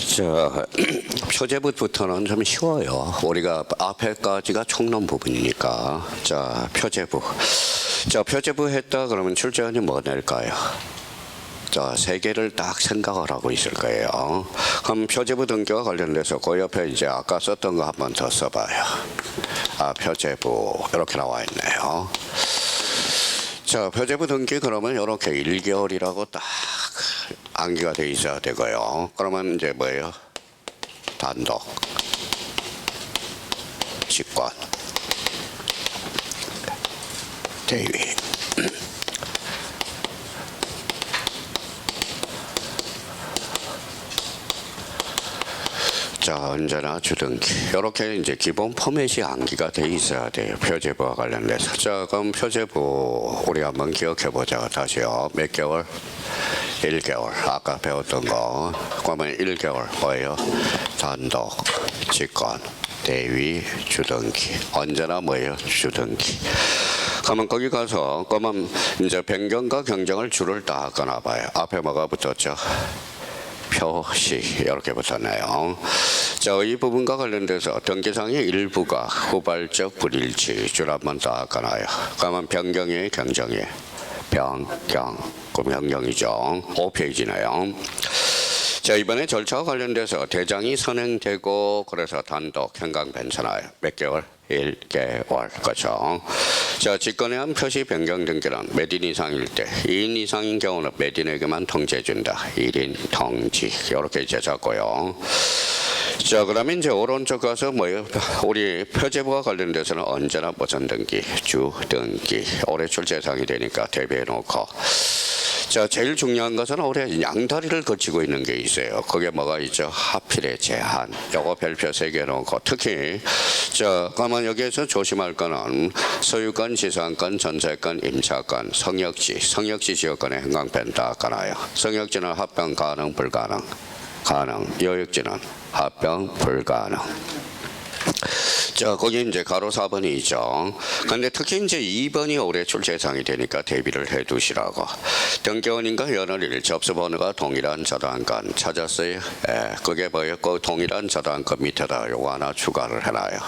자, 표제부부터는 좀 쉬워요. 우리가 앞에까지가 총론 부분이니까. 자, 표제부. 자, 표제부 했다 그러면 출제원이 뭐 낼까요? 자, 세 개를 딱 생각을 하고 있을 거예요. 그럼 표제부 등기와 관련돼서 그 옆에 이제 아까 썼던 거 한 번 더 써봐요. 아, 표제부 이렇게 나와 있네요. 자, 표제부 등기 그러면 이렇게 1개월이라고 딱 암기가 돼 있어야 되고요. 그러면 이제 뭐예요? 단독, 직권, 대위. 자, 언제나 주등기. 이렇게 이제 기본 포맷이 암기가 돼 있어야 돼요. 표제부와 관련돼서. 자, 그럼 표제부 우리 한번 기억해 보자. 다시요. 몇 개월? 1개월. 아까 배웠던 거. 그러면 1개월 뭐예요? 단독, 직권, 대위, 주등기. 언제나 뭐예요? 주등기. 그러면 거기 가서 그러면 이제 변경과 경정을 줄을 딱 끊어봐요. 앞에 뭐가 붙었죠? 표시 이렇게 붙었네요. 자, 이 부분과 관련돼서 등기상의 일부가 후발적 불일치 줄 한번 딱 끊어요. 그러면 변경이 경정이 변경 그럼 변경이죠. 5페이지네요. 자, 이번에 절차와 관련돼서 대장이 선행되고 그래서 단독 현강 변천하여 몇 개월? 1개월. 그렇죠. 자, 직권에 한 표시 변경 등기는 몇 인 이상일 때 2인 이상인 경우는 몇 인에게만 통지해준다. 1인 통지. 이렇게 이제 적고요. 자, 그러면 이제 오른쪽 가서 뭐예요? 우리 표제부와 관련돼서는 언제나 무슨 등기? 주 등기. 올해 출제상이 되니까 대비해 놓고. 자, 제일 중요한 것은 올해 양다리를 거치고 있는 게 있어요. 그게 뭐가 있죠? 하필의 제한. 요거 별표 3개 놓고 특히 자, 그러면 여기에서 조심할 거는 소유권, 지상권, 전세권, 임차권, 성역지, 성역지 지역권에 행강편 다 깔아요. 성역지는 합병 가능, 불가능. 가능. 여역지는 합병 불가능. 자, 거기 이제 가로 4번이죠. 근데 특히 이제 2번이 올해 출제상이 되니까 대비를 해 두시라고. 등기원인과 연월일 접수번호가 동일한 저당권 찾았어요? 예, 그게 뭐예요? 그 동일한 저당권 밑에다 요거 하나 추가를 해놔요.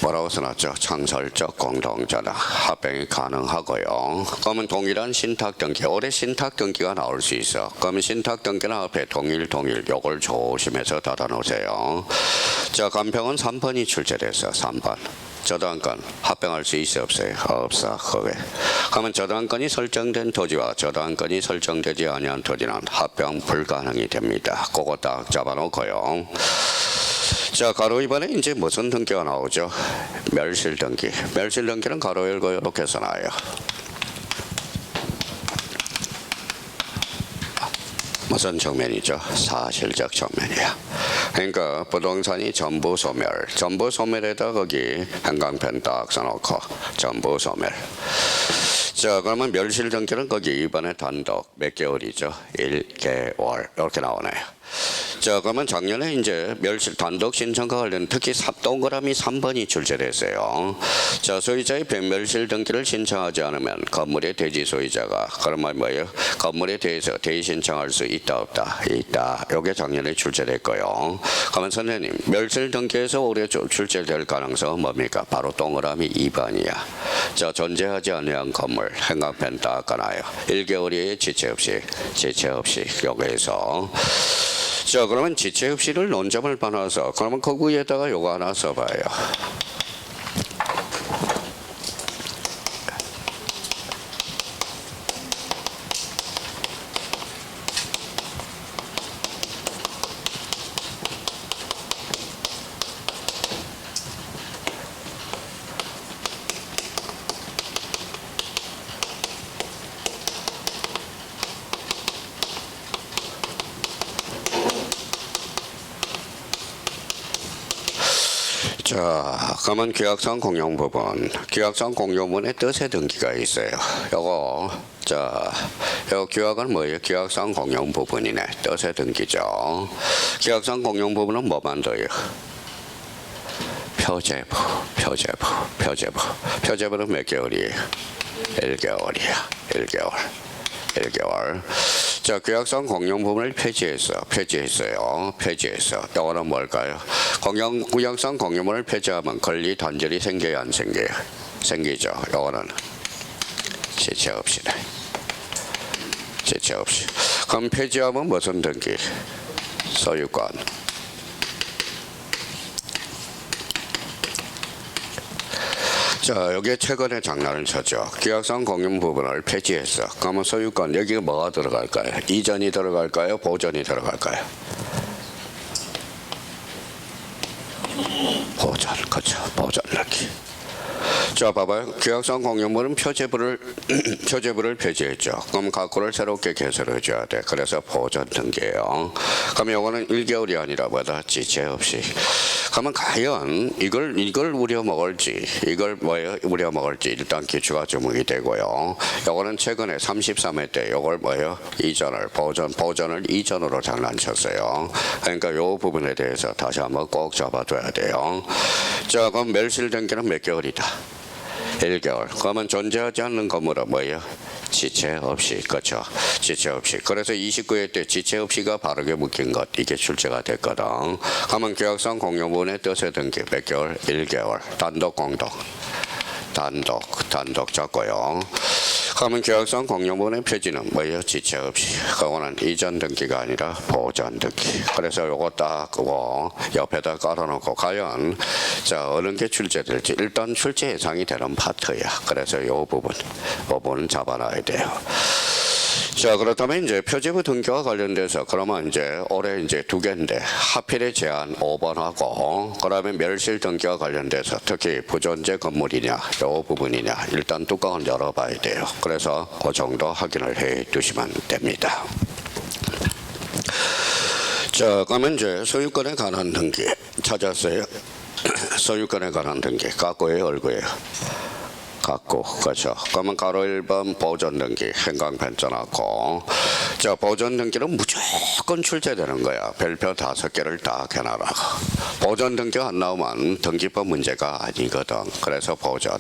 뭐라고 써놨죠? 창설적 공동저당 합병이 가능하고요. 그러면 동일한 신탁등기 올해 신탁등기가 나올 수 있어. 그러면 신탁등기는 앞에 동일 요걸 조심해서 닫아놓으세요. 자, 간평은 3번이 출제돼서 3번 저당권 합병할 수 있어 없어요? 없어. 그게 그러면 저당권이 설정된 토지와 저당권이 설정되지 아니한 토지는 합병 불가능이 됩니다. 그거 딱 잡아놓고요. 자, 가로 2번에 이제 무슨 등기가 나오죠? 멸실 등기. 멸실 등기는 가로 열고 이렇게 써놔요. 무슨 정면이죠? 사실적 정면이야. 그러니까 부동산이 전부 소멸. 전부 소멸에다 거기 한강편 딱 써놓고 전부 소멸. 자, 그러면 멸실 등기는 거기 2번에 단독 몇 개월이죠? 1개월 이렇게 나오네요. 자, 그러면 작년에 이제 멸실 단독 신청과 관련 특히 동그라미 3번이 출제됐어요. 자, 소유자의 변멸실 등기를 신청하지 않으면 건물의 대지 소유자가 그러면 뭐예요? 건물에 대해서 대의 신청할 수 있다 없다? 있다. 요게 작년에 출제됐고요. 그러면 선생님 멸실 등기에서 올해 출제될 가능성은 뭡니까? 바로 동그라미 2번이야. 자, 존재하지 않는 건물 행강편 딱 까놔요. 1개월이에요. 지체 없이 여기에서 자, 그러면 지체 없이를 논점을 받아서 그러면 그 위에다가 요거 하나 써봐요. 자, 그러면 계약상 공용 부분. 계약상 공용 부분에 뜻의 등기가 있어요. 요거 자, 요 규약은 뭐예요? 계약상 공용 부분이네. 뜻의 등기죠. 계약상 공용 부분은 뭐 만들어요? 표제부. 표제부는 몇 개월이에요? 1개월이야. 1개월. 1개월. 자, 계약상 공용 부분을 폐지했어요. 이거는 뭘까요? 구약상 공유문을 폐지하면 권리 단절이 생겨야 안 생겨요? 생기죠. 이거는 지체 없이네. 지체 없이. 그럼 폐지하면 무슨 등기? 소유권. 자, 여기에 최근에 장난을 쳤죠. 계약상 공유 부분을 폐지했어. 그러면 소유권 여기가 뭐가 들어갈까요? 이전이 들어갈까요? 보전이 들어갈까요? 보전, 그렇죠. 보전 넣기. 자, 봐봐요. 계약상 공유물은 표제부를 폐지했죠. 그럼 갖고를 새롭게 개설해 줘야 돼. 그래서 보전 등기예요. 그럼 요거는 1개월이 아니라 뭐다? 지체 없이. 그러면 과연 이걸 우려먹을지, 이걸 뭐예요? 우려먹을지 일단 기초가 주목이 되고요. 요거는 최근에 33회 때 요걸 뭐예요? 보전을 이전으로 장난쳤어요. 그러니까 요 부분에 대해서 다시 한번 꼭 잡아둬야 돼요. 자, 그럼 멸실 등기는 몇 개월이다? 1개월. 그러면 존재하지 않는 건물은 뭐예요? 지체 없이. 그렇죠. 지체 없이. 그래서 29회 때 지체 없이가 바르게 묶인 것 이게 출제가 됐거든. 그러면 계약상 공유문의 뜻의 등기 몇 개월? 1개월. 단독 공동. 단독 잡고요. 그러면 계약상 공유문의 폐지는 뭐예요? 지체 없이. 그거는 이전 등기가 아니라 보전 등기. 그래서 요거 딱 그거 옆에다 깔아놓고 과연 자 어느 게 출제될지 일단 출제 예상이 되는 파트야. 그래서 요 부분 잡아놔야 돼요. 자, 그렇다면 이제 표제부 등기와 관련돼서 그러면 이제 올해 이제 2개인데 하필의 제한 5번하고 그다음에 멸실 등기와 관련돼서 특히 부존재 건물이냐 요 부분이냐 일단 뚜껑을 열어봐야 돼요. 그래서 그 정도 확인을 해 두시면 됩니다. 자, 그러면 이제 소유권에 관한 등기 찾았어요. 소유권에 관한 등기 갖고예요, 얼고예요? 갖고, 그렇죠. 그러면 가로 1번 보전 등기 행강 편찬하고 자 보전 등기는 무조건 출제되는 거야. 별표 5개를 다 해놔라. 보전 등기가 안 나오면 등기법 문제가 아니거든. 그래서 보전.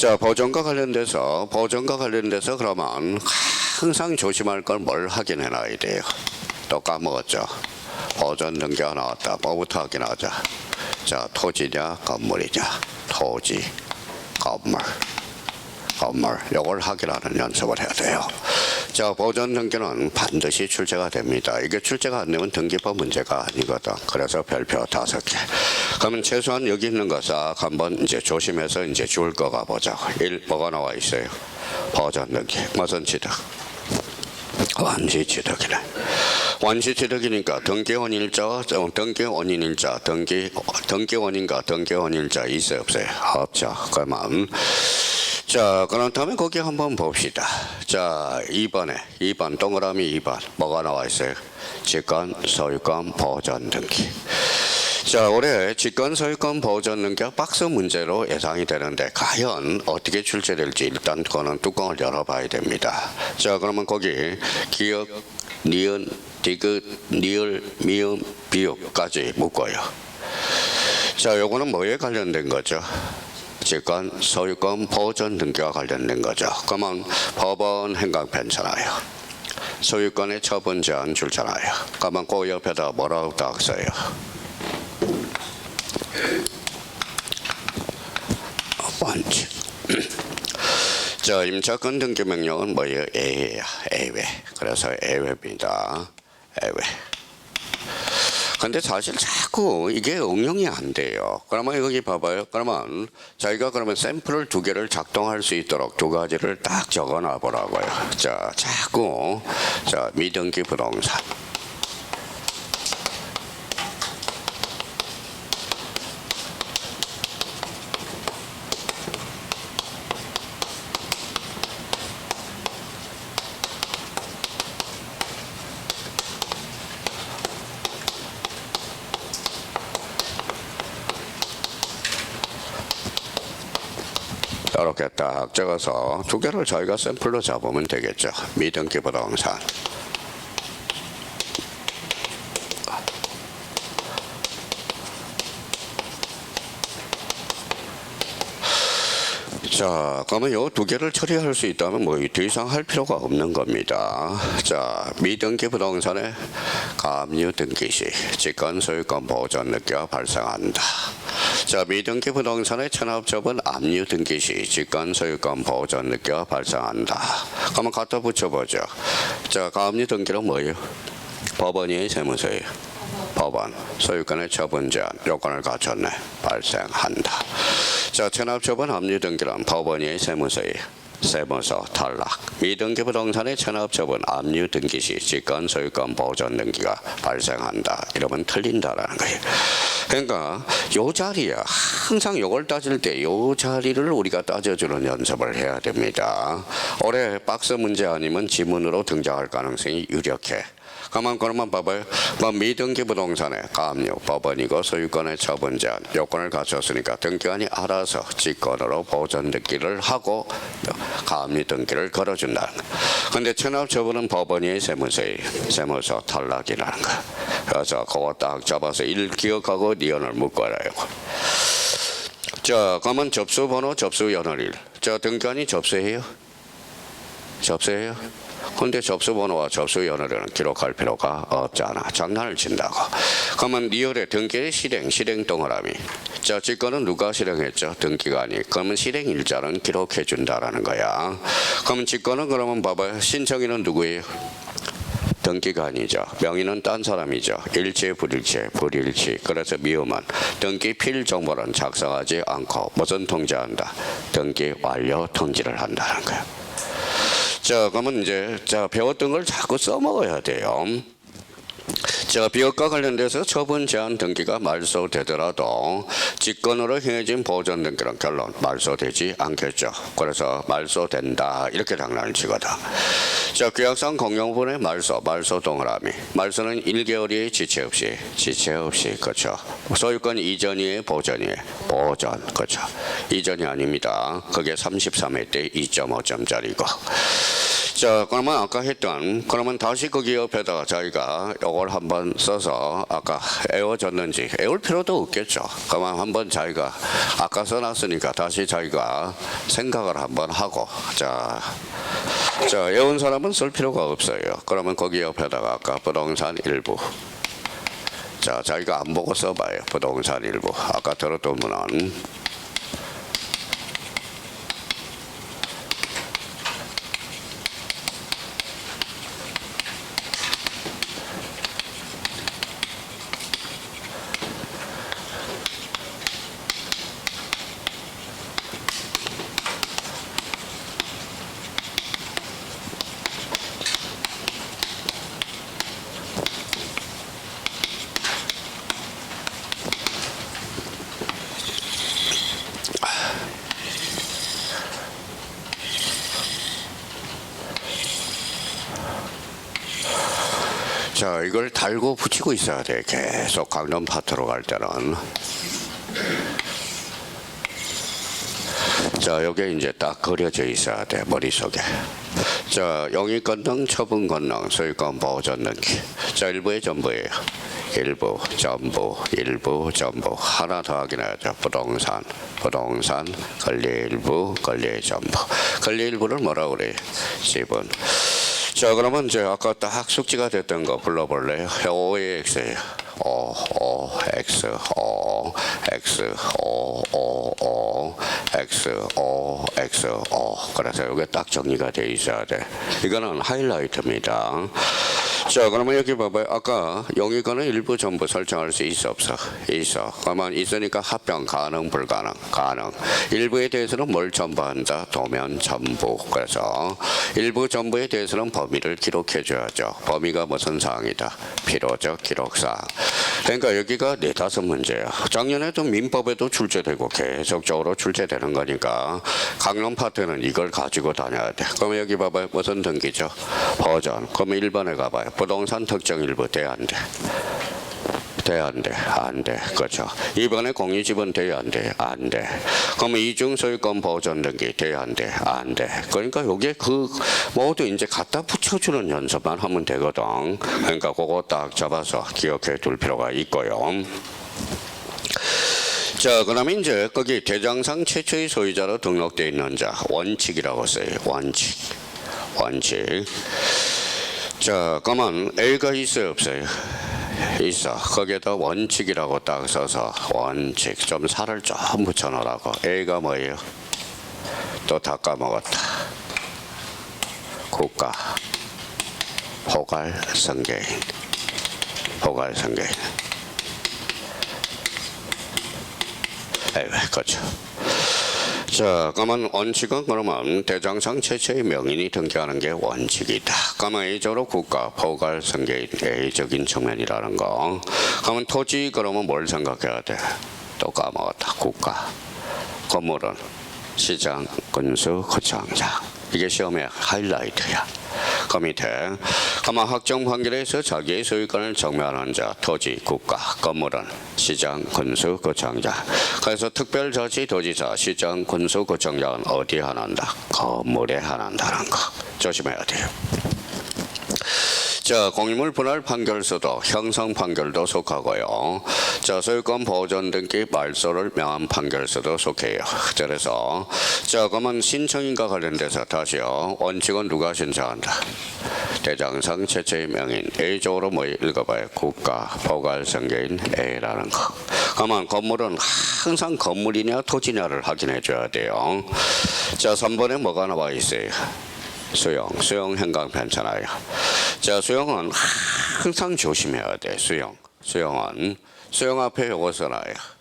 자, 보전과 관련돼서 그러면 항상 조심할 걸 뭘 확인해놔야 돼요. 또 까먹었죠. 보전 등기가 나왔다. 뭐부터 확인하자. 자, 토지냐 건물이냐. 토지. 건물 이걸 확인하는 연습을 해야 돼요. 자, 보전 등기는 반드시 출제가 됩니다. 이게 출제가 안 되면 등기법 문제가 아니거든. 그래서 별표 5개. 그러면 최소한 여기 있는 거 싹 한번 이제 조심해서 이제 줄 거 가보자. 1 뭐가 나와 있어요? 보전 등기 무슨 취득? 완시 취득이네. 완시 취득이니까 등기원인일자, 등기원인과 등기원일자 있어요, 없어요? 없죠. 그러면 자, 그럼 다음에 거기 한번 봅시다. 자, 2번 동그라미 2번 뭐가 나와 있어요? 직권, 소유권, 보전 등기. 자, 올해 직권 소유권 보전 등기가 박스 문제로 예상이 되는데 과연 어떻게 출제될지 일단 그거는 뚜껑을 열어봐야 됩니다. 자, 그러면 거기 기역, 니은, 디귿, 니을, 미음, 비읍까지 묶어요. 자, 요거는 뭐에 관련된 거죠? 직권, 소유권, 보전 등기와 관련된 거죠. 그러면 법원 행강 편찬하여 소유권의 처분 제한 줄잖아요. 그러면 그 옆에다 뭐라고 딱 써요? 원칙. 자, 임차권 등기 명령은 뭐예요? 애외야. 애외. 그래서 애외입니다. 애외. 근데 사실 자꾸 이게 응용이 안 돼요. 그러면 여기 봐봐요. 그러면 저희가 그러면 샘플을 2개를 작동할 수 있도록 2가지를 딱 적어 놔 보라고요. 자, 자꾸 자, 미등기 부동산. 이렇게 딱 적어서 2개를 저희가 샘플로 잡으면 되겠죠. 미등기 부동산. 자, 그러면 요 두 개를 처리할 수 있다면 뭐 더 이상 할 필요가 없는 겁니다. 자, 미등기 부동산의 가압류 등기 시 직권 소유권 보전 느끼가 발생한다. 자, 미등기 부동산의 체납처분 압류 등기 시 직권 소유권 보전 느끼가 발생한다. 그러면 갖다 붙여보죠. 자, 가압류 등기는 뭐예요? 법원이 세무서예요. 법원 소유권의 처분 제한 요건을 갖췄네. 발생한다. 자, 체납처분 압류 등기란 법원이 세무서예요. 세무서 탈락. 미등기 부동산의 체납처분 압류 등기 시 직권 소유권 보전 등기가 발생한다. 이러면 틀린다라는 거예요. 그러니까 요 자리에 항상 요걸 따질 때 요 자리를 우리가 따져주는 연습을 해야 됩니다. 올해 박스 문제 아니면 지문으로 등장할 가능성이 유력해. 그러면 봐봐요. 뭐 미등기 부동산의 가압류 법원이고 소유권의 처분 제한 요건을 갖췄으니까 등기관이 알아서 직권으로 보전 등기를 하고 가압류 등기를 걸어준다는 거예요. 근데 체납처분은 법원이 세무서의 세무서 탈락이라는 거예요. 그래서 그거 딱 잡아서 일 기억하고 니언을 묶어라요. 자, 그러면 접수번호 접수연월일. 자, 등기관이 접수해요? 접수해요? 근데 접수번호와 접수연월일은 기록할 필요가 없잖아. 장난을 친다고. 그러면 리얼의 등기의 실행 동그라미. 자, 직권은 누가 실행했죠? 등기관이. 그러면 실행일자는 기록해 준다라는 거야. 그러면 직권은 그러면 봐봐요. 신청인은 누구예요? 등기관이죠. 명의는 딴 사람이죠. 일치 불일치 불일치. 그래서 미음은 등기 필 정보는 작성하지 않고 무슨 통지한다? 등기 완료 통지를 한다는 거야. 자, 그러면 이제 배웠던 걸 자꾸 써먹어야 돼요. 자, 비역과 관련돼서 처분 제한 등기가 말소되더라도 직권으로 행해진 보전 등기는 결론 말소되지 않겠죠. 그래서 말소된다 이렇게 장난을 치거든. 자, 규약상 공용분의 말소 동그라미. 말소는 1개월이 지체 없이 그렇죠. 소유권 이전이에요, 보전이에요? 보전, 그렇죠. 이전이 아닙니다. 그게 33회 때 2.5점짜리고. 자, 그러면 아까 했던 그러면 다시 거기 옆에다가 자기가 이걸 한번 써서 아까 애워졌는지 애울 필요도 없겠죠. 그러면 한번 자기가 아까 써놨으니까 다시 자기가 생각을 한번 하고 자, 애운 사람은 쓸 필요가 없어요. 그러면 거기 옆에다가 아까 부동산 일부. 자, 자기가 안 보고 써봐요. 부동산 일부. 아까 들었던 분은 자, 이걸 달고 붙이고 있어야 돼. 계속 강론 파트로 갈 때는. 자, 여기에 이제 딱 그려져 있어야 돼. 머릿속에. 자, 영위권 등 처분 권능 소유권 보전 등기. 자, 일부의 전부예요. 일부 전부 하나 더 확인해야죠. 부동산 권리 일부 권리 전부. 권리 일부를 뭐라고 그래요? 지분. 자, 그러면 이제 아까 딱 숙지가 됐던 거 불러볼래요? OX예요. OX. 그래서 이게 딱 정리가 돼 있어야 돼. 이거는 하이라이트입니다. 자, 그러면 여기 봐봐요. 아까 영위권은 일부 전부 설정할 수 있어 없어? 있어. 그러면 있으니까 합병 가능 불가능? 가능. 일부에 대해서는 뭘 전부한다? 도면 전부. 그래서 일부 전부에 대해서는 범위를 기록해 줘야죠. 범위가 무슨 사항이다? 필요적 기록사항. 그러니까 여기가 4-5문제야. 작년에도 민법에도 출제되고 계속적으로 출제되는 거니까 강론 파트는 이걸 가지고 다녀야 돼. 그러면 여기 봐봐요. 무슨 등기죠? 보전. 그러면 1번에 가봐요. 부동산 특정 일부 돼, 안 돼? 안 돼. 그렇죠. 2번에 공유지분 돼, 안 돼? 안 돼. 그러면 이중 소유권 보전 등기 돼, 안 돼? 안 돼. 그러니까 요게 모두 이제 갖다 붙여주는 연습만 하면 되거든. 그러니까 그거 딱 잡아서 기억해 둘 필요가 있고요. 자, 그러면 이제 거기 대장상 최초의 소유자로 등록되어 있는 자 원칙이라고 써요. 원칙. 자, 그러면 A가 있어요, 없어요? 있어. 거기에다 원칙이라고 딱 써서 원칙 좀 살을 좀 붙여놓으라고. A가 뭐예요? 또 다 까먹었다. 국가 포괄성계인. 그렇죠. 자, 그러면 원칙은 그러면 대장상 최초의 명인이 등기하는 게 원칙이다. 그러면 A적으로 국가 포괄성계인 A적인 측면이라는 거. 그러면 토지 그러면 뭘 생각해야 돼? 또 까먹었다. 국가. 건물은 시장, 군수, 구청장. 이게 시험의 하이라이트야. 그 밑에 그러면 확정 판결에서 자기의 소유권을 정면하는 자 토지, 국가, 건물은 시장, 군수, 구청장. 그래서 특별자치도지사, 시장, 군수, 구청장은 어디에 한한다? 건물에 한한다는 거 조심해야 돼요. 자, 공유물 분할 판결서도 형성 판결도 속하고요. 자, 소유권 보존 등기 말소를 명한 판결서도 속해요. 그래서 자, 그러면 신청인과 관련돼서 다시요. 원칙은 누가 신청한다? 대장상 최초의 명인 A적으로 뭐 읽어봐요. 국가 포괄성계인 A라는 거. 그러면 건물은 항상 건물이냐 토지냐를 확인해 줘야 돼요. 자, 3번에 뭐가 나와 있어요? 수용 행강 편차나요. 자, 수용은 항상 조심해야 돼. 수용 앞에 요거 써놔요.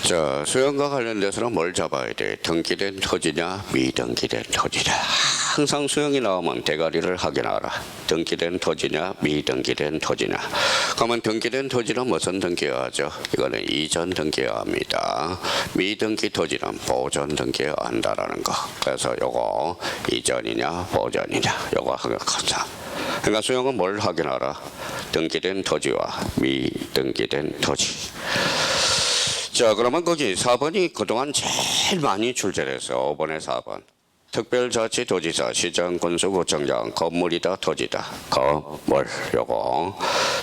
자, 수용과 관련돼서는 뭘 잡아야 돼? 등기된 토지냐 미등기된 토지냐. 항상 수용이 나오면 대가리를 확인하라. 등기된 토지냐 미등기된 토지냐. 그러면 등기된 토지는 무슨 등기해야 하죠? 이거는 이전 등기해야 합니다. 미등기 토지는 보존 등기해야 한다라는 거. 그래서 요거 이전이냐 보존이냐 요거 확인하자. 그러니까 수용은 뭘 확인하라? 등기된 토지와 미등기된 토지. 자, 그러면 거기 4번이 그동안 제일 많이 출제돼서 5번에 4번. 특별자치도지사, 시장, 군수구청장, 건물이다, 토지다. 건물, 요거.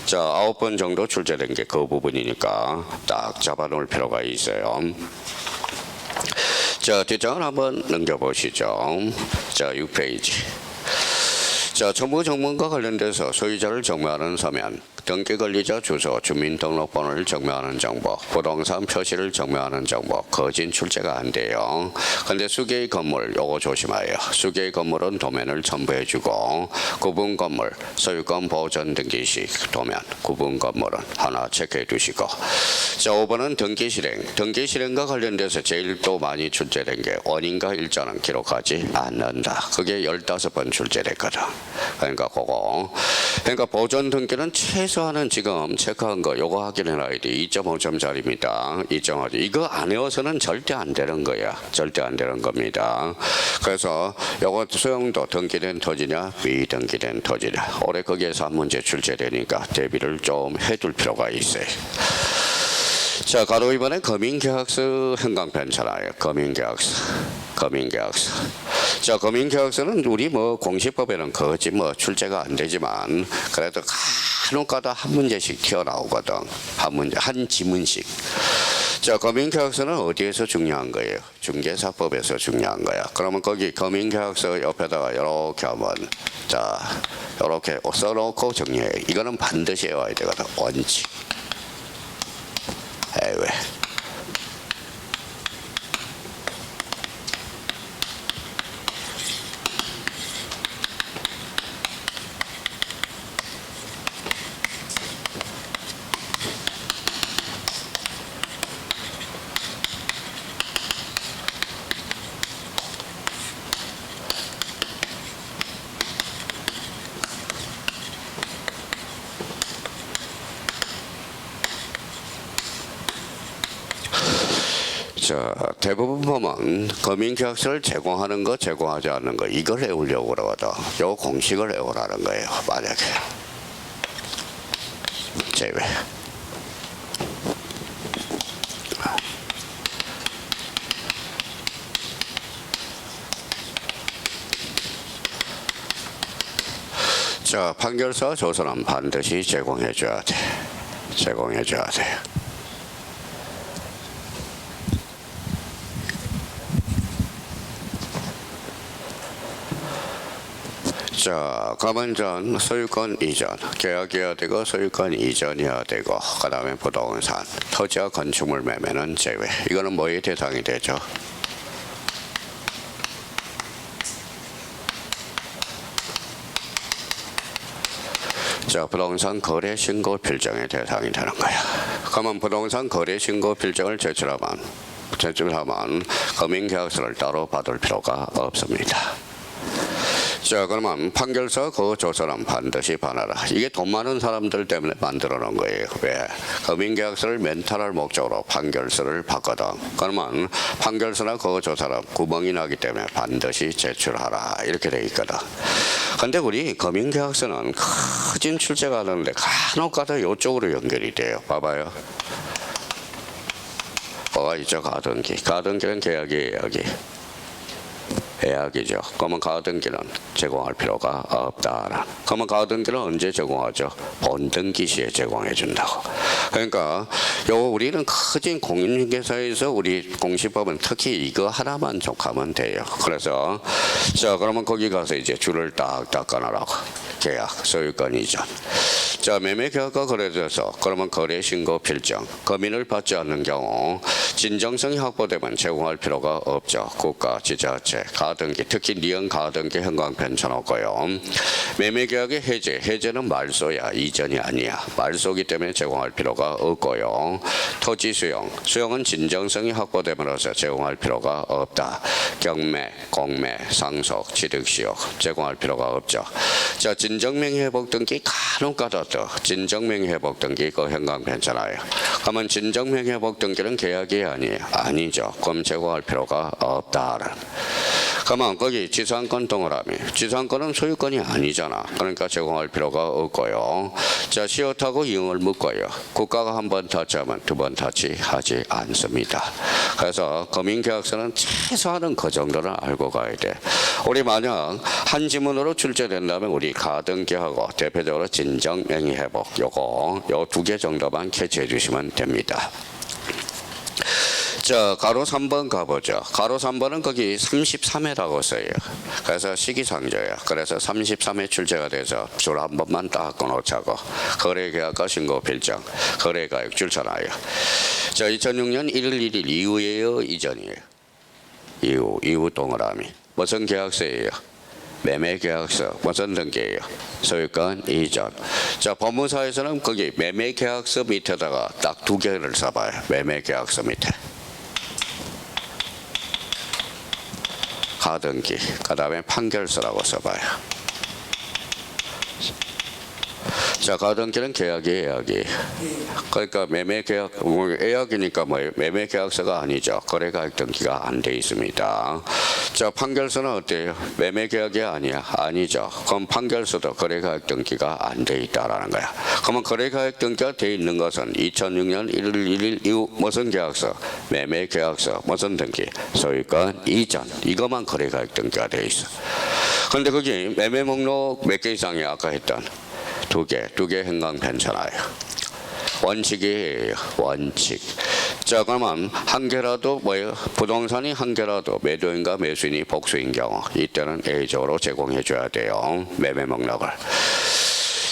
자, 9번 정도 출제된 게 그 부분이니까 딱 잡아놓을 필요가 있어요. 자, 뒷장을 한번 넘겨보시죠. 자, 6페이지. 자, 정부 정문과 관련돼서 소유자를 정매하는 서면, 등기 권리자 주소, 주민등록번호를 정매하는 정보, 부동산 표시를 정매하는 정보, 거진 출제가 안 돼요. 근데 수개의 건물, 요거 조심해요. 수개의 건물은 도면을 첨부해주고, 구분 건물, 소유권 보존 등기 시 도면, 구분 건물은 하나 체크해 두시고. 자, 5번은 등기 실행. 등기 실행과 관련돼서 제일 또 많이 출제된 게 원인과 일자는 기록하지 않는다. 그게 15번 출제됐거든. 그러니까 그거. 그러니까 보존 등기는 최소한은 지금 체크한 거 요거 확인해놔야 돼. 2.5점짜리입니다. 2.5점. 이거 안 외워서는 절대 안 되는 거야. 절대 안 되는 겁니다. 그래서 요거 수용도 등기된 토지냐 미등기된 토지냐. 올해 거기에서 한 문제 출제되니까 대비를 좀 해둘 필요가 있어요. 자, 가로 이번에 거민계약서 행강편차나요. 거민계약서. 자, 거민계약서는 우리 뭐 공시법에는 거지 뭐 출제가 안 되지만 그래도 간혹가다 한 문제씩 튀어나오거든. 한 지문씩. 자, 거민계약서는 어디에서 중요한 거예요? 중개사법에서 중요한 거야. 그러면 거기 거민계약서 옆에다가 이렇게 하면 자, 이렇게 써놓고 정리해. 이거는 반드시 외워야 되거든. 원칙. 왜? 자, 대부분 보면 거민계약서를 제공하는 거, 제공하지 않는 거 이걸 외우려고 그러거든. 요 공식을 외우라는 거예요. 만약에. 제외. 자, 판결서 조서는 반드시 제공해줘야 돼. 제공해줘야 돼. 자, 그러면 전 소유권 이전, 계약이어야 되고 소유권 이전이어야 되고, 그 다음에 부동산, 토지와 건축물 매매는 제외. 이거는 뭐의 대상이 되죠? 자, 부동산 거래 신고 필정의 대상이 되는 거야. 그러면 부동산 거래 신고 필정을 제출하면 금융계약서를 따로 받을 필요가 없습니다. 자, 그러면 판결서 그 조서는 반드시 반하라. 이게 돈 많은 사람들 때문에 만들어 놓은 거예요. 왜? 금융계약서를 멘탈할 목적으로 판결서를 받거든. 그러면 판결서나 그 조서는 구멍이 나기 때문에 반드시 제출하라. 이렇게 돼 있거든. 근데 우리 금융계약서는 크진 출제가 하는데 간혹가다 이쪽으로 연결이 돼요. 봐봐요. 뭐가 있죠? 가등기. 가등기는 계약이에요. 여기. 계약이죠. 그러면 가등기는 제공할 필요가 없다. 그러면 가등기는 언제 제공하죠? 본등기 시에 제공해 준다고. 그러니까 우리는 크진 공인중개사에서 우리 공시법은 특히 이거 하나만 족하면 돼요. 그래서 자, 그러면 거기 가서 이제 줄을 딱딱 끊으라고. 계약, 소유권 이전. 자, 매매계약과 거래돼서 그러면 거래신고 필정, 검인을 받지 않는 경우 진정성이 확보되면 제공할 필요가 없죠. 국가, 지자체, 가등기, 특히 니은 가등기 형광펜 쳐놓고요. 매매계약의 해제는 말소야, 이전이 아니야. 말소기 때문에 제공할 필요가 없고요. 토지 수용은 진정성이 확보됨으로써 제공할 필요가 없다. 경매, 공매, 상속, 취득시효 제공할 필요가 없죠. 자, 진정명의회복 등기 간혹가다 진정명의회복 등기 그 형광펜 잖아요. 그러면 진정명의회복 등기는 계약이 아니죠. 그럼 제공할 필요가 없다. 그러면 거기 지상권 동그라미. 지상권은 소유권이 아니잖아. 그러니까 제공할 필요가 없고요. 자, 시효타고 이응을 묻고요. 국가가 한 번 타치하면 두 번 타치하지 않습니다. 그래서 금융계약서는 최소한은 그 정도는 알고 가야 돼. 우리 만약 한 지문으로 출제된다면 우리 가등기하고 대표적으로 진정명의회복 요 두 개 정도만 캐치해 주시면 됩니다. 자, 가로 3번 가보죠. 가로 3번은 거기 33회라고 써요. 그래서 시기상조예요. 그래서 33회 출제가 돼서 줄 한 번만 딱 끊어놓자고. 거래계약과 신고필정, 거래가액 줄잖아요. 자, 2006년 1월 1일 이후예요, 이전이에요? 이후 동그라미. 무슨 계약서예요? 매매계약서, 무슨 등기예요? 소유권 이전. 자, 법무사에서는 거기 매매계약서 밑에다가 딱 두 개를 써봐요. 매매계약서 밑에. 가등기, 그 다음에 판결서라고 써봐요. 자, 가등기는 계약이에요. 그러니까 매매계약, 예약이니까 뭐예요? 매매계약서가 아니죠. 거래가액 등기가 안 돼 있습니다. 자, 판결서는 어때요? 매매계약이 아니죠. 그럼 판결서도 거래가액 등기가 안 돼 있다라는 거야. 그러면 거래가액 등기가 돼 있는 것은 2006년 1월 1일 이후 무슨 계약서? 매매계약서, 무슨 등기? 소유권 이전. 이것만 거래가액 등기가 돼 있어. 그런데 거기 매매 목록 몇 개 이상이야? 아까 했던 두 개 형광펜 잖아요. 원칙이에요. 원칙. 자, 그러면 한 개라도 뭐예요? 부동산이 한 개라도 매도인과 매수인이 복수인 경우 이때는 A적으로 제공해 줘야 돼요. 매매 목록을.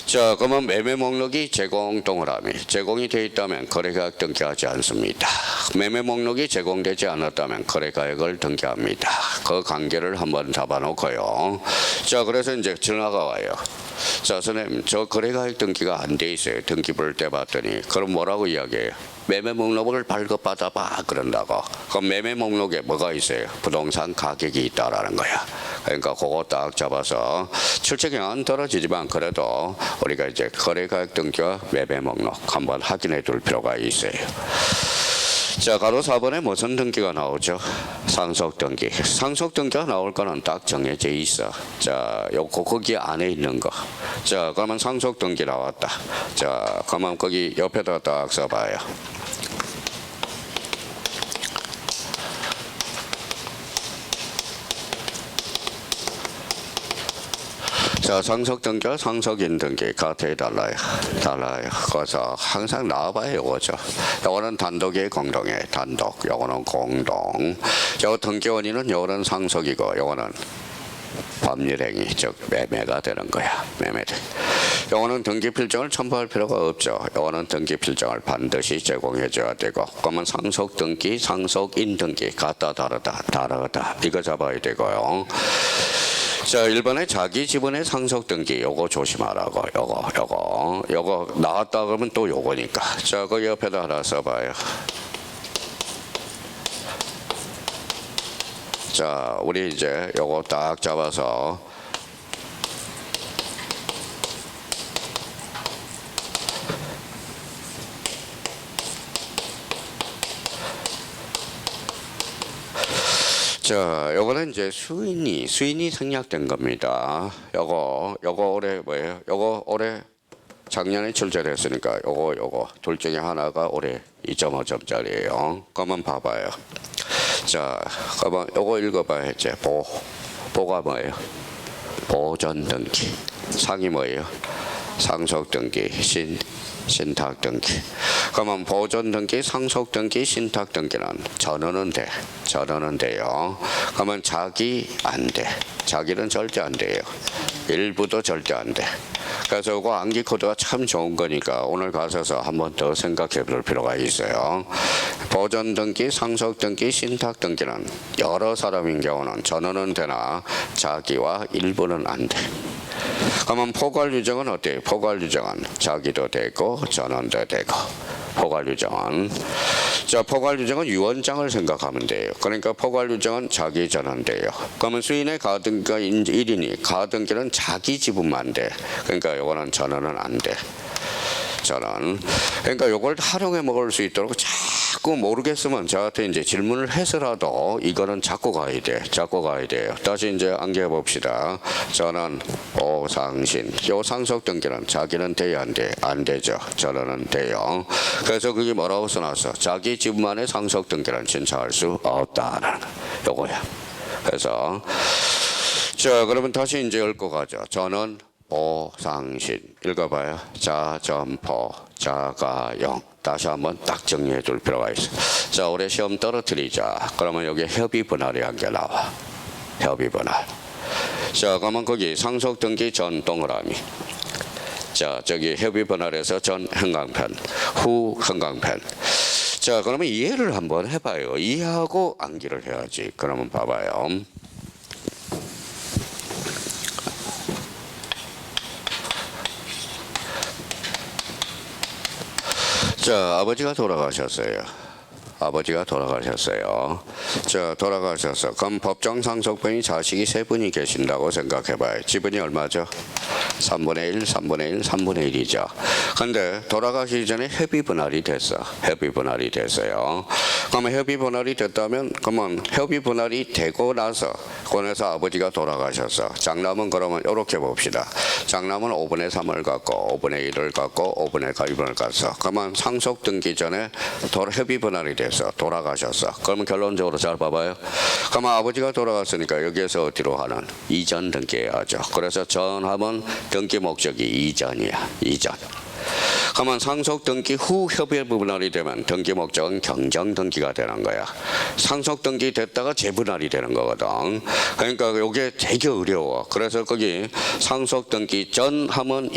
자, 그러면 매매 목록이 제공 동그라미. 제공이 되어 있다면 거래가액 등기하지 않습니다. 매매 목록이 제공되지 않았다면 거래가액을 등기합니다. 그 관계를 한번 잡아놓고요. 자, 그래서 이제 전화가 와요. 자, 선생님, 저 거래가액 등기가 안 돼 있어요. 등기 볼 때 봤더니. 그럼 뭐라고 이야기해요? 매매 목록을 발급받아봐 그런다고. 그럼 매매 목록에 뭐가 있어요? 부동산 가격이 있다라는 거야. 그러니까 그거 딱 잡아서 출첵량은 떨어지지만 그래도 우리가 이제 거래가액 등기와 매매 목록 한번 확인해 둘 필요가 있어요. 자, 가로 4번에 무슨 등기가 나오죠? 상속 등기. 상속 등기가 나올 거는 딱 정해져 있어. 자, 요거 거기 안에 있는 거. 자, 그러면 상속 등기 나왔다. 자, 그러면 거기 옆에다 딱 써봐요. 자, 상속 등기와 상속인 등기 같아요, 달라요? 달라요. 그래서 항상 나와봐요, 요거죠. 요거는 단독이에요, 공동이에요? 단독. 요거는 공동. 요 등기 원인은 요거는 상속이고, 요거는 법률행위, 즉 매매가 되는 거야. 매매돼. 요거는 등기 필정을 첨부할 필요가 없죠. 요거는 등기 필정을 반드시 제공해줘야 되고, 그러면 상속 등기, 상속인 등기 같다, 다르다, 다르다. 이거 잡아야 되고요. 자, 1번에 자기 지분의 상속 등기 요거 조심하라고. 요거 나왔다 그러면 또 요거니까. 자, 그 옆에다 하나 써봐요. 자, 우리 이제 요거 딱 잡아서 자, 요거는 이제 수인이 생략된 겁니다. 요거 올해 뭐예요? 요거 올해 작년에 출제됐으니까 요거 둘 중에 하나가 올해 2.5점짜리예요. 그러면 봐봐요. 자, 그러면 요거 읽어봐요. 이제 보가 뭐예요? 보존 등기. 상이 뭐예요? 상속 등기. 신탁 등기. 그러면 보존 등기, 상속 등기, 신탁 등기는 전원은 돼. 전원은 돼요. 그러면 자기 안 돼. 자기는 절대 안 돼요. 일부도 절대 안 돼. 그래서 이거 암기 코드가 참 좋은 거니까 오늘 가셔서 한 번 더 생각해 볼 필요가 있어요. 보존 등기, 상속 등기, 신탁 등기는 여러 사람인 경우는 전원은 되나 자기와 일부는 안 돼. 그러면 포괄 유정은 어때요? 포괄 유정은 자기도 되고 전원도 되고. 포괄 유정은 자, 포괄 유정은 유언장을 생각하면 돼요. 그러니까 포괄 유정은 자기 전원돼요. 그러면 수인의 가등기가 1이니 가등기는 자기 지분만 돼. 그러니까 요거는 전원은 안 돼. 전원. 그러니까 요걸 활용해 먹을 수 있도록 자꾸 모르겠으면 저한테 이제 질문을 해서라도 이거는 잡고 가야 돼. 잡고 가야 돼요. 다시 이제 암기해 봅시다. 전원, 보상신. 요 상속 등기는 자기는 돼야 안 돼. 안 되죠. 전원은 돼요. 그래서 그게 뭐라고 써놨어? 자기 지분만의 상속 등기는 신청할 수 없다는 요거야. 그래서 자, 그러면 다시 이제 읽고 가죠. 전원, 보상신. 읽어봐요. 자점포, 자가용. 다시 한번 딱 정리해 둘 필요가 있어. 자, 올해 시험 떨어뜨리자. 그러면 여기 협의 분할이란 게 나와. 협의 분할. 자, 그러면 거기 상속 등기 전 동그라미. 자, 저기 협의 분할에서 전 형광펜, 후 형광펜. 자, 그러면 이해를 한번 해봐요. 이해하고 암기를 해야지. 그러면 봐봐요. 자, 아버지가 돌아가셨어요. 아버지가 돌아가셨어요. 자, 돌아가셔서 그럼 법정 상속분이 자식이 3분이 계신다고 생각해봐요. 지분이 얼마죠? 3분의 1, 3분의 1, 3분의 1이죠. 근데 돌아가시기 전에 협의 분할이 됐어. 협의 분할이 됐어요. 그러면 협의 분할이 됐다면 그러면 협의 분할이 되고 나서 권에서 아버지가 돌아가셨어. 장남은 그러면 이렇게 봅시다. 장남은 5분의 3을 갖고 5분의 1을 갖고 5분의 1을 갖어. 그러면 상속 등기 전에 협의 분할이 됐어. 돌아가셨어. 그러면 결론적으로 잘 봐봐요. 그러면 아버지가 돌아갔으니까 여기에서 어디로 하는? 이전 등기해야죠. 그래서 전하면 등기 목적이 이전이야. 이전. 그러면 상속 등기 후 협의 분할이 되면 등기 목적은 경정 등기가 되는 거야. 상속 등기 됐다가 재분할이 되는 거거든. 그러니까 이게 되게 어려워. 그래서 거기 상속 등기 전 하면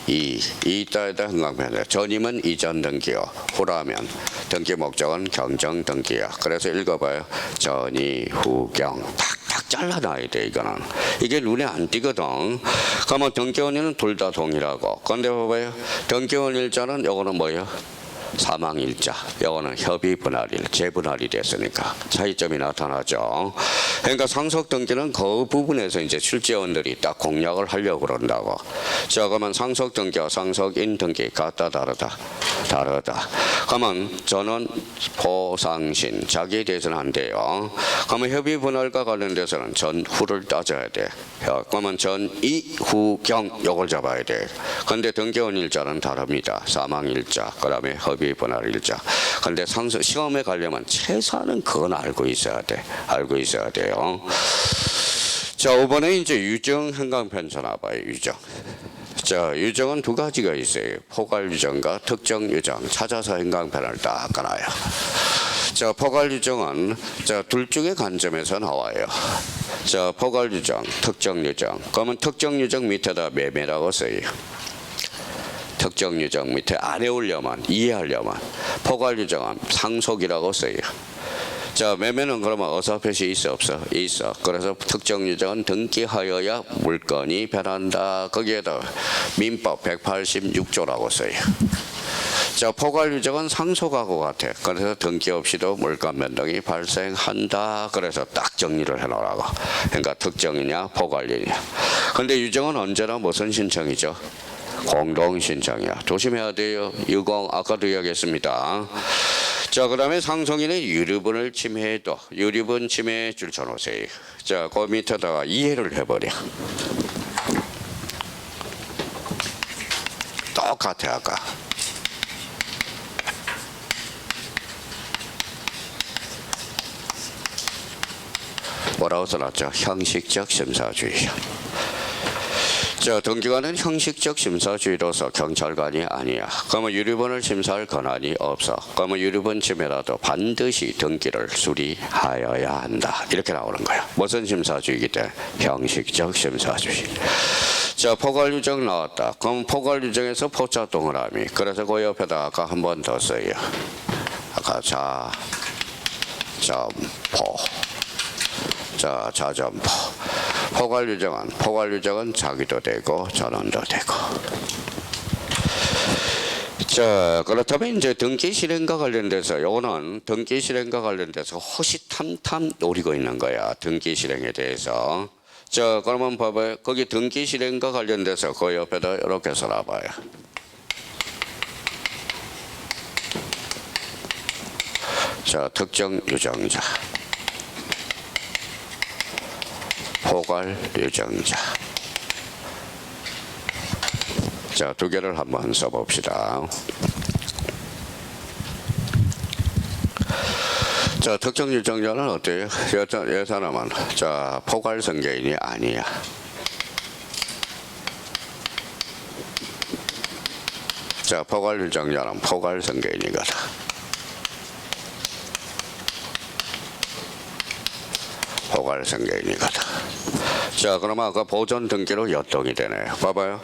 이따에다 형광펜에 전이면 이전 등기요. 후라면 등기 목적은 경정 등기야. 그래서 읽어봐요. 전이 후경 탁탁 잘라놔야 돼. 이거는 이게 눈에 안 띄거든. 그러면 등기원인은 둘 다 동일하고. 근데 봐봐요. 등기원 일자는 요거는 뭐예요? 사망일자, 이거는 협의 분할일, 재분할이 됐으니까 차이점이 나타나죠. 그러니까 상속 등기는 그 부분에서 이제 출제원들이 딱 공략을 하려고 그런다고. 자, 그러면 상속 등기와 상속인 등기 같다 다르다? 다르다. 그러면 저는 보상신, 자기에 대해서는 안 돼요. 그러면 협의 분할과 관련돼서는 전후를 따져야 돼. 그러면 전이후경 요걸 잡아야 돼. 근데 등기원 일자는 다릅니다. 사망일자, 그 다음에 협의 분할일자. 근데 시험에 가려면 최소한은 그건 알고 있어야 돼. 알고 있어야 돼요. 자, 5번에 이제 유정 행강편 전화봐요. 유정. 자, 유정은 두 가지가 있어요. 포괄 유정과 특정 유정. 찾아서 행강편을 딱 깔아요. 자, 포괄 유정은 둘 중에 관점에서 나와요. 자, 포괄 유정, 특정 유정. 그러면 특정 유정 밑에다 매매라고 써요. 특정 유정 밑에 안 외우려면, 이해하려면 포괄 유정은 상속이라고 써요. 자, 매매는 그러면 어사 표시 있어 없어? 있어. 그래서 특정 유정은 등기하여야 물건이 변한다. 거기에다 민법 186조라고 써요. 자, 포괄 유정은 상속하고 같아. 그래서 등기 없이도 물건 변동이 발생한다. 그래서 딱 정리를 해놓으라고. 그러니까 특정이냐 포괄이냐. 근데 유정은 언제나 무슨 신청이죠? 공동 신청이야. 조심해야 돼요. 유공 아까도 이야기했습니다. 자, 그 다음에 상속인은 유류분을 침해해도 유류분 침해 줄 쳐놓으세요. 자, 그 밑에다가 이해를 해버려. 똑같아 아까. 뭐라고 써놨죠? 형식적 심사주의. 자, 등기관은 형식적 심사주의로서 경찰관이 아니야. 그러면 유류분을 심사할 권한이 없어. 그러면 유류분 침해라도 반드시 등기를 수리하여야 한다. 이렇게 나오는 거야. 무슨 심사주의이기 때문에? 형식적 심사주의. 자, 포괄 유정 나왔다. 그럼 포괄 유정에서 포자 동그라미. 그래서 그 옆에다 아까 한 번 더 써요. 아까 자점포. 자, 자점포. 포괄 유정은 자기도 되고 전원도 되고. 자, 그렇다면 이제 등기 실행과 관련돼서 요거는 등기 실행과 관련돼서 호시탐탐 노리고 있는 거야. 등기 실행에 대해서. 자, 그러면 봐봐요. 거기 등기 실행과 관련돼서 그 옆에다 이렇게 써놔봐요. 자, 특정 유정자. 포괄 유정자. 자, 두 개를 한번 써봅시다. 자, 특정 유정자는 어때요? 이 사람은 자, 포괄 선계인이 아니야. 자, 포괄 유정자는 포괄 선계인이거든. 포괄 선계인이거든. 자, 그러면 아까 보존 등기로 연동이 되네요. 봐봐요.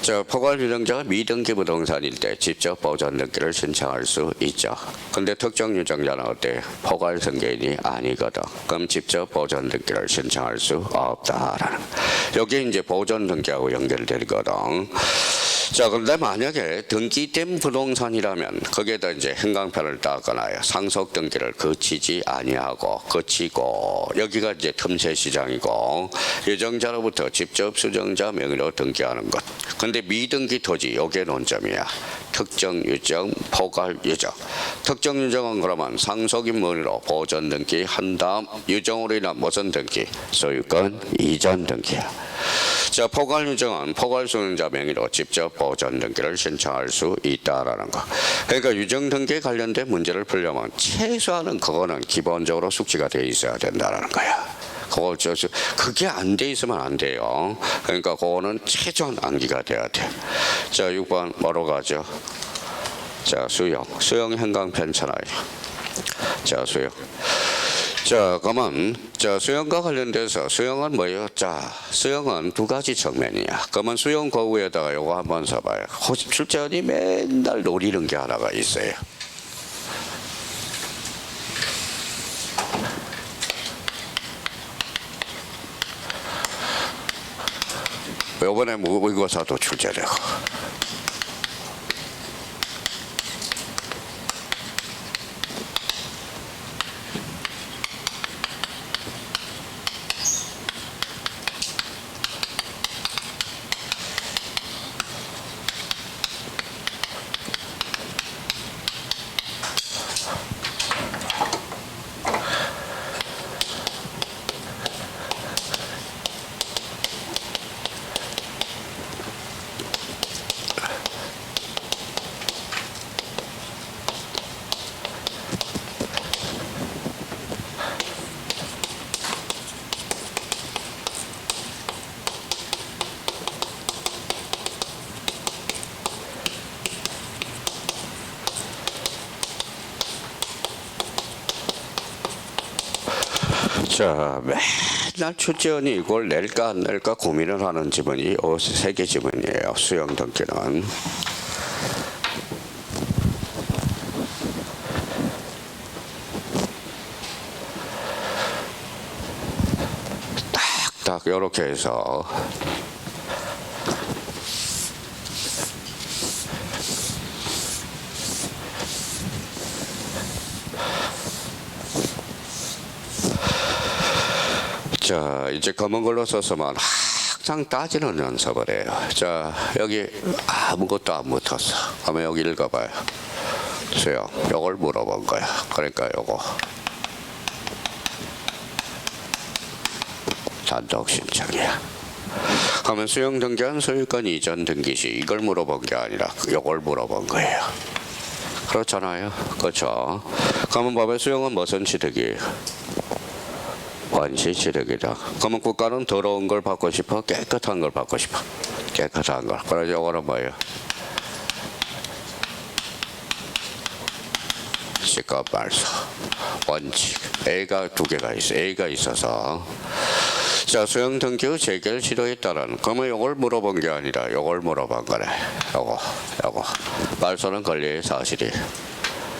자, 포괄 유정자가 미등기 부동산일 때 직접 보존 등기를 신청할 수 있죠. 근데 특정 유정자는 어때요? 포괄 선계인이 아니거든. 그럼 직접 보존 등기를 신청할 수 없다라는. 여기 이제 보존 등기하고 연결되거든. 자, 그런데 만약에 등기된 부동산이라면 거기에다 이제 행강편을 따거나요. 상속 등기를 거치지 아니하고 거치고 여기가 이제 틈새 시장이고 유정자로부터 직접 수정자 명의로 등기하는 것. 근데 미등기 토지 요게 논점이야. 특정 유정, 포괄 유정. 특정 유정은 그러면 상속인 명의로 보존 등기 한 다음 유정으로 인한 무슨 등기? 소유권 이전 등기야. 자, 포괄 유정은 포괄 수용자 명의로 직접 보존 등기를 신청할 수 있다라는 거. 그러니까 유정 등기에 관련된 문제를 풀려면 최소한은 그거는 기본적으로 숙지가 돼 있어야 된다라는 거야. 그게 안 돼 있으면 안 돼요. 그러니까 그거는 최소한 암기가 돼야 돼. 자, 6번 뭐로 가죠? 자, 수용 행강편 천하에. 자, 수용. 자, 그러면 자, 수용과 관련돼서 수용은 뭐예요? 자, 수용은 두 가지 측면이야. 그러면 수용 거구에다가 요거 한번 써봐요. 출제원이 맨날 노리는 게 하나가 있어요. 요번에 모의고사도 출제되고. 자, 맨날 출제원이 이걸 낼까 안 낼까 고민을 하는 지문이 세 개 지문이에요. 수용 등기는. 딱 이렇게 해서 자, 이제 검은 걸로 써서만 항상 따지는 연습을 해요. 자, 여기 아무것도 안 묻었어. 한번 여기 읽어봐요. 수영, 요걸 물어본 거야. 그러니까 요거 단독 신청이야. 하면 수용 등기한 소유권 이전 등기 시 이걸 물어본 게 아니라 요걸 물어본 거예요. 그렇잖아요. 그렇죠. 그러면 봐봐요. 수용은 무슨 취득이에요? 원시 취득이다. 그러면 국가는 더러운 걸 받고 싶어? 깨끗한 걸 받고 싶어? 깨끗한 걸. 그래서 요거는 뭐예요? 시가 말소. 원칙. A가 두 개가 있어. A가 있어서. 자, 수용 등기 후 재결 시도에 따른. 그러면 요걸 물어본 게 아니라 요걸 물어본 거네. 요거. 말소는 권리의 사실이.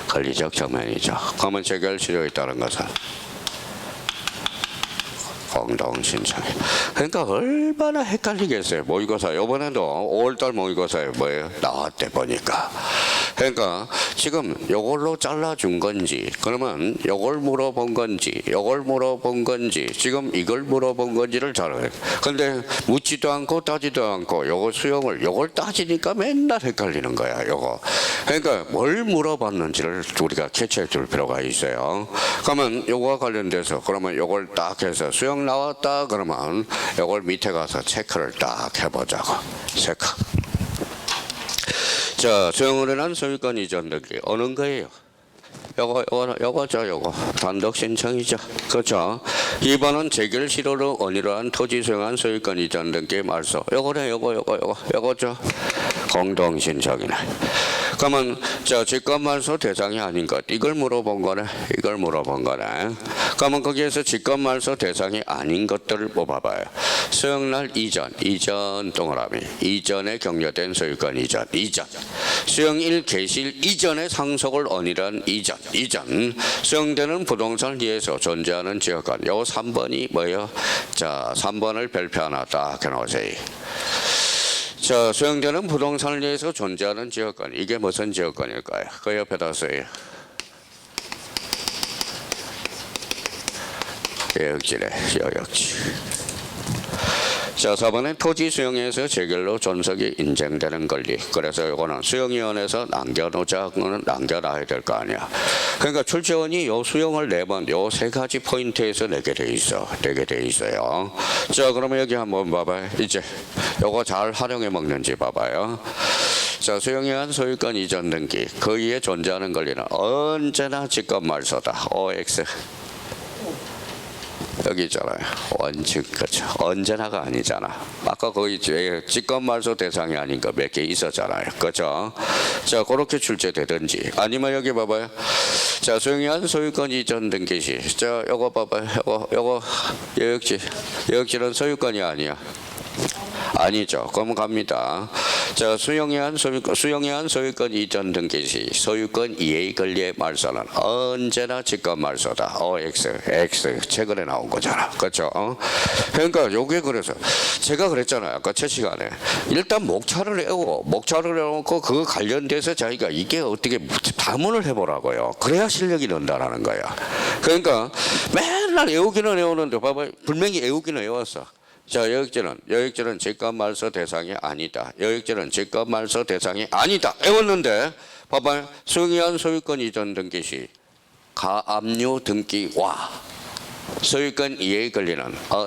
권리적 정면이죠. 그러면 재결 시도에 따른 것은 공동신청. 그러니까 얼마나 헷갈리겠어요. 모의고사 이번에도 5월달 모의고사에 뭐예요? 나왔대 보니까. 그러니까 지금 요걸로 잘라준 건지 그러면 요걸 물어본 건지 요걸 물어본 건지 지금 이걸 물어본 건지를 잘 알아요. 근데 묻지도 않고 따지도 않고 요거 수용을 요걸 따지니까 맨날 헷갈리는 거야. 요거. 그러니까 뭘 물어봤는지를 우리가 캐치해 줄 필요가 있어요. 그러면 요거와 관련돼서 그러면 요걸 딱 해서 수용 나왔다 그러면 요걸 밑에 가서 체크를 딱 해보자고. 체크. 자, 수용을 해난 소유권 이전 등기 어느 거예요? 요거 단독 신청이죠. 그렇죠. 2번은 재결 시로로 원의로 한 토지 수용한 소유권 이전 등기 말소. 요거죠. 공동 신청이네. 그러면 자, 직권 말소 대상이 아닌 것 이걸 물어본 거네. 그러면 거기에서 직권 말소 대상이 아닌 것들을 뽑아봐요. 수용날 이전 동그라미 이전에 격려된 소유권 이전 수용일 개시일 이전에 상속을 언의한 이전 수용되는 부동산을 위해서 존재하는 지역권 요 3번이 뭐예요? 자, 3번을 별표 하나 딱 해놓으세요. 자, 수용되는 부동산을 위해서 존재하는 지역권 이게 무슨 지역권일까요? 그 옆에다 써요. 여역지. 자, 4번에 토지 수용에서 재결로 존속이 인정되는 권리. 그래서 이거는 수용위원회에서 남겨놓자고는 남겨놔야 될 거 아니야. 그러니까 출제원이 요 수용을 내면 요 세 가지 포인트에서 내게 돼 있어요. 자, 그러면 여기 한번 봐봐요. 이제 요거 잘 활용해 먹는지 봐봐요. 자, 수용에 한 소유권 이전 등기 그 위에 존재하는 권리는 언제나 직권 말소다. OX. 여기 있잖아요. 원칙. 그렇죠. 언제나가 아니잖아. 아까 거기 직권 말소 대상이 아닌 거 몇 개 있었잖아요. 그렇죠. 자, 그렇게 출제되든지 아니면 여기 봐봐요. 자, 수용이 한 소유권 이전 등기 시 자, 요거 봐봐요. 요거 여역지는 소유권이 아니야. 아니죠. 그럼 갑니다. 자, 수용에 한 소유권 이전 등기 시 소유권 이해 권리의 말소는 언제나 직권 말소다. X 최근에 나온 거잖아. 그렇죠? 그러니까 요게 그래서 제가 그랬잖아요. 아까 첫 시간에 일단 목차를 해놓고 그거 관련돼서 자기가 이게 어떻게 다문을 해보라고요. 그래야 실력이 는다라는 거야. 그러니까 맨날 외우기는 외우는데 봐봐 분명히 외우기는 외웠어. 자, 여역지는 직권 말소 대상이 아니다. 외웠는데 봐봐요. 수용한 소유권 이전 등기 시 가압류 등기와 소유권 이해 권리는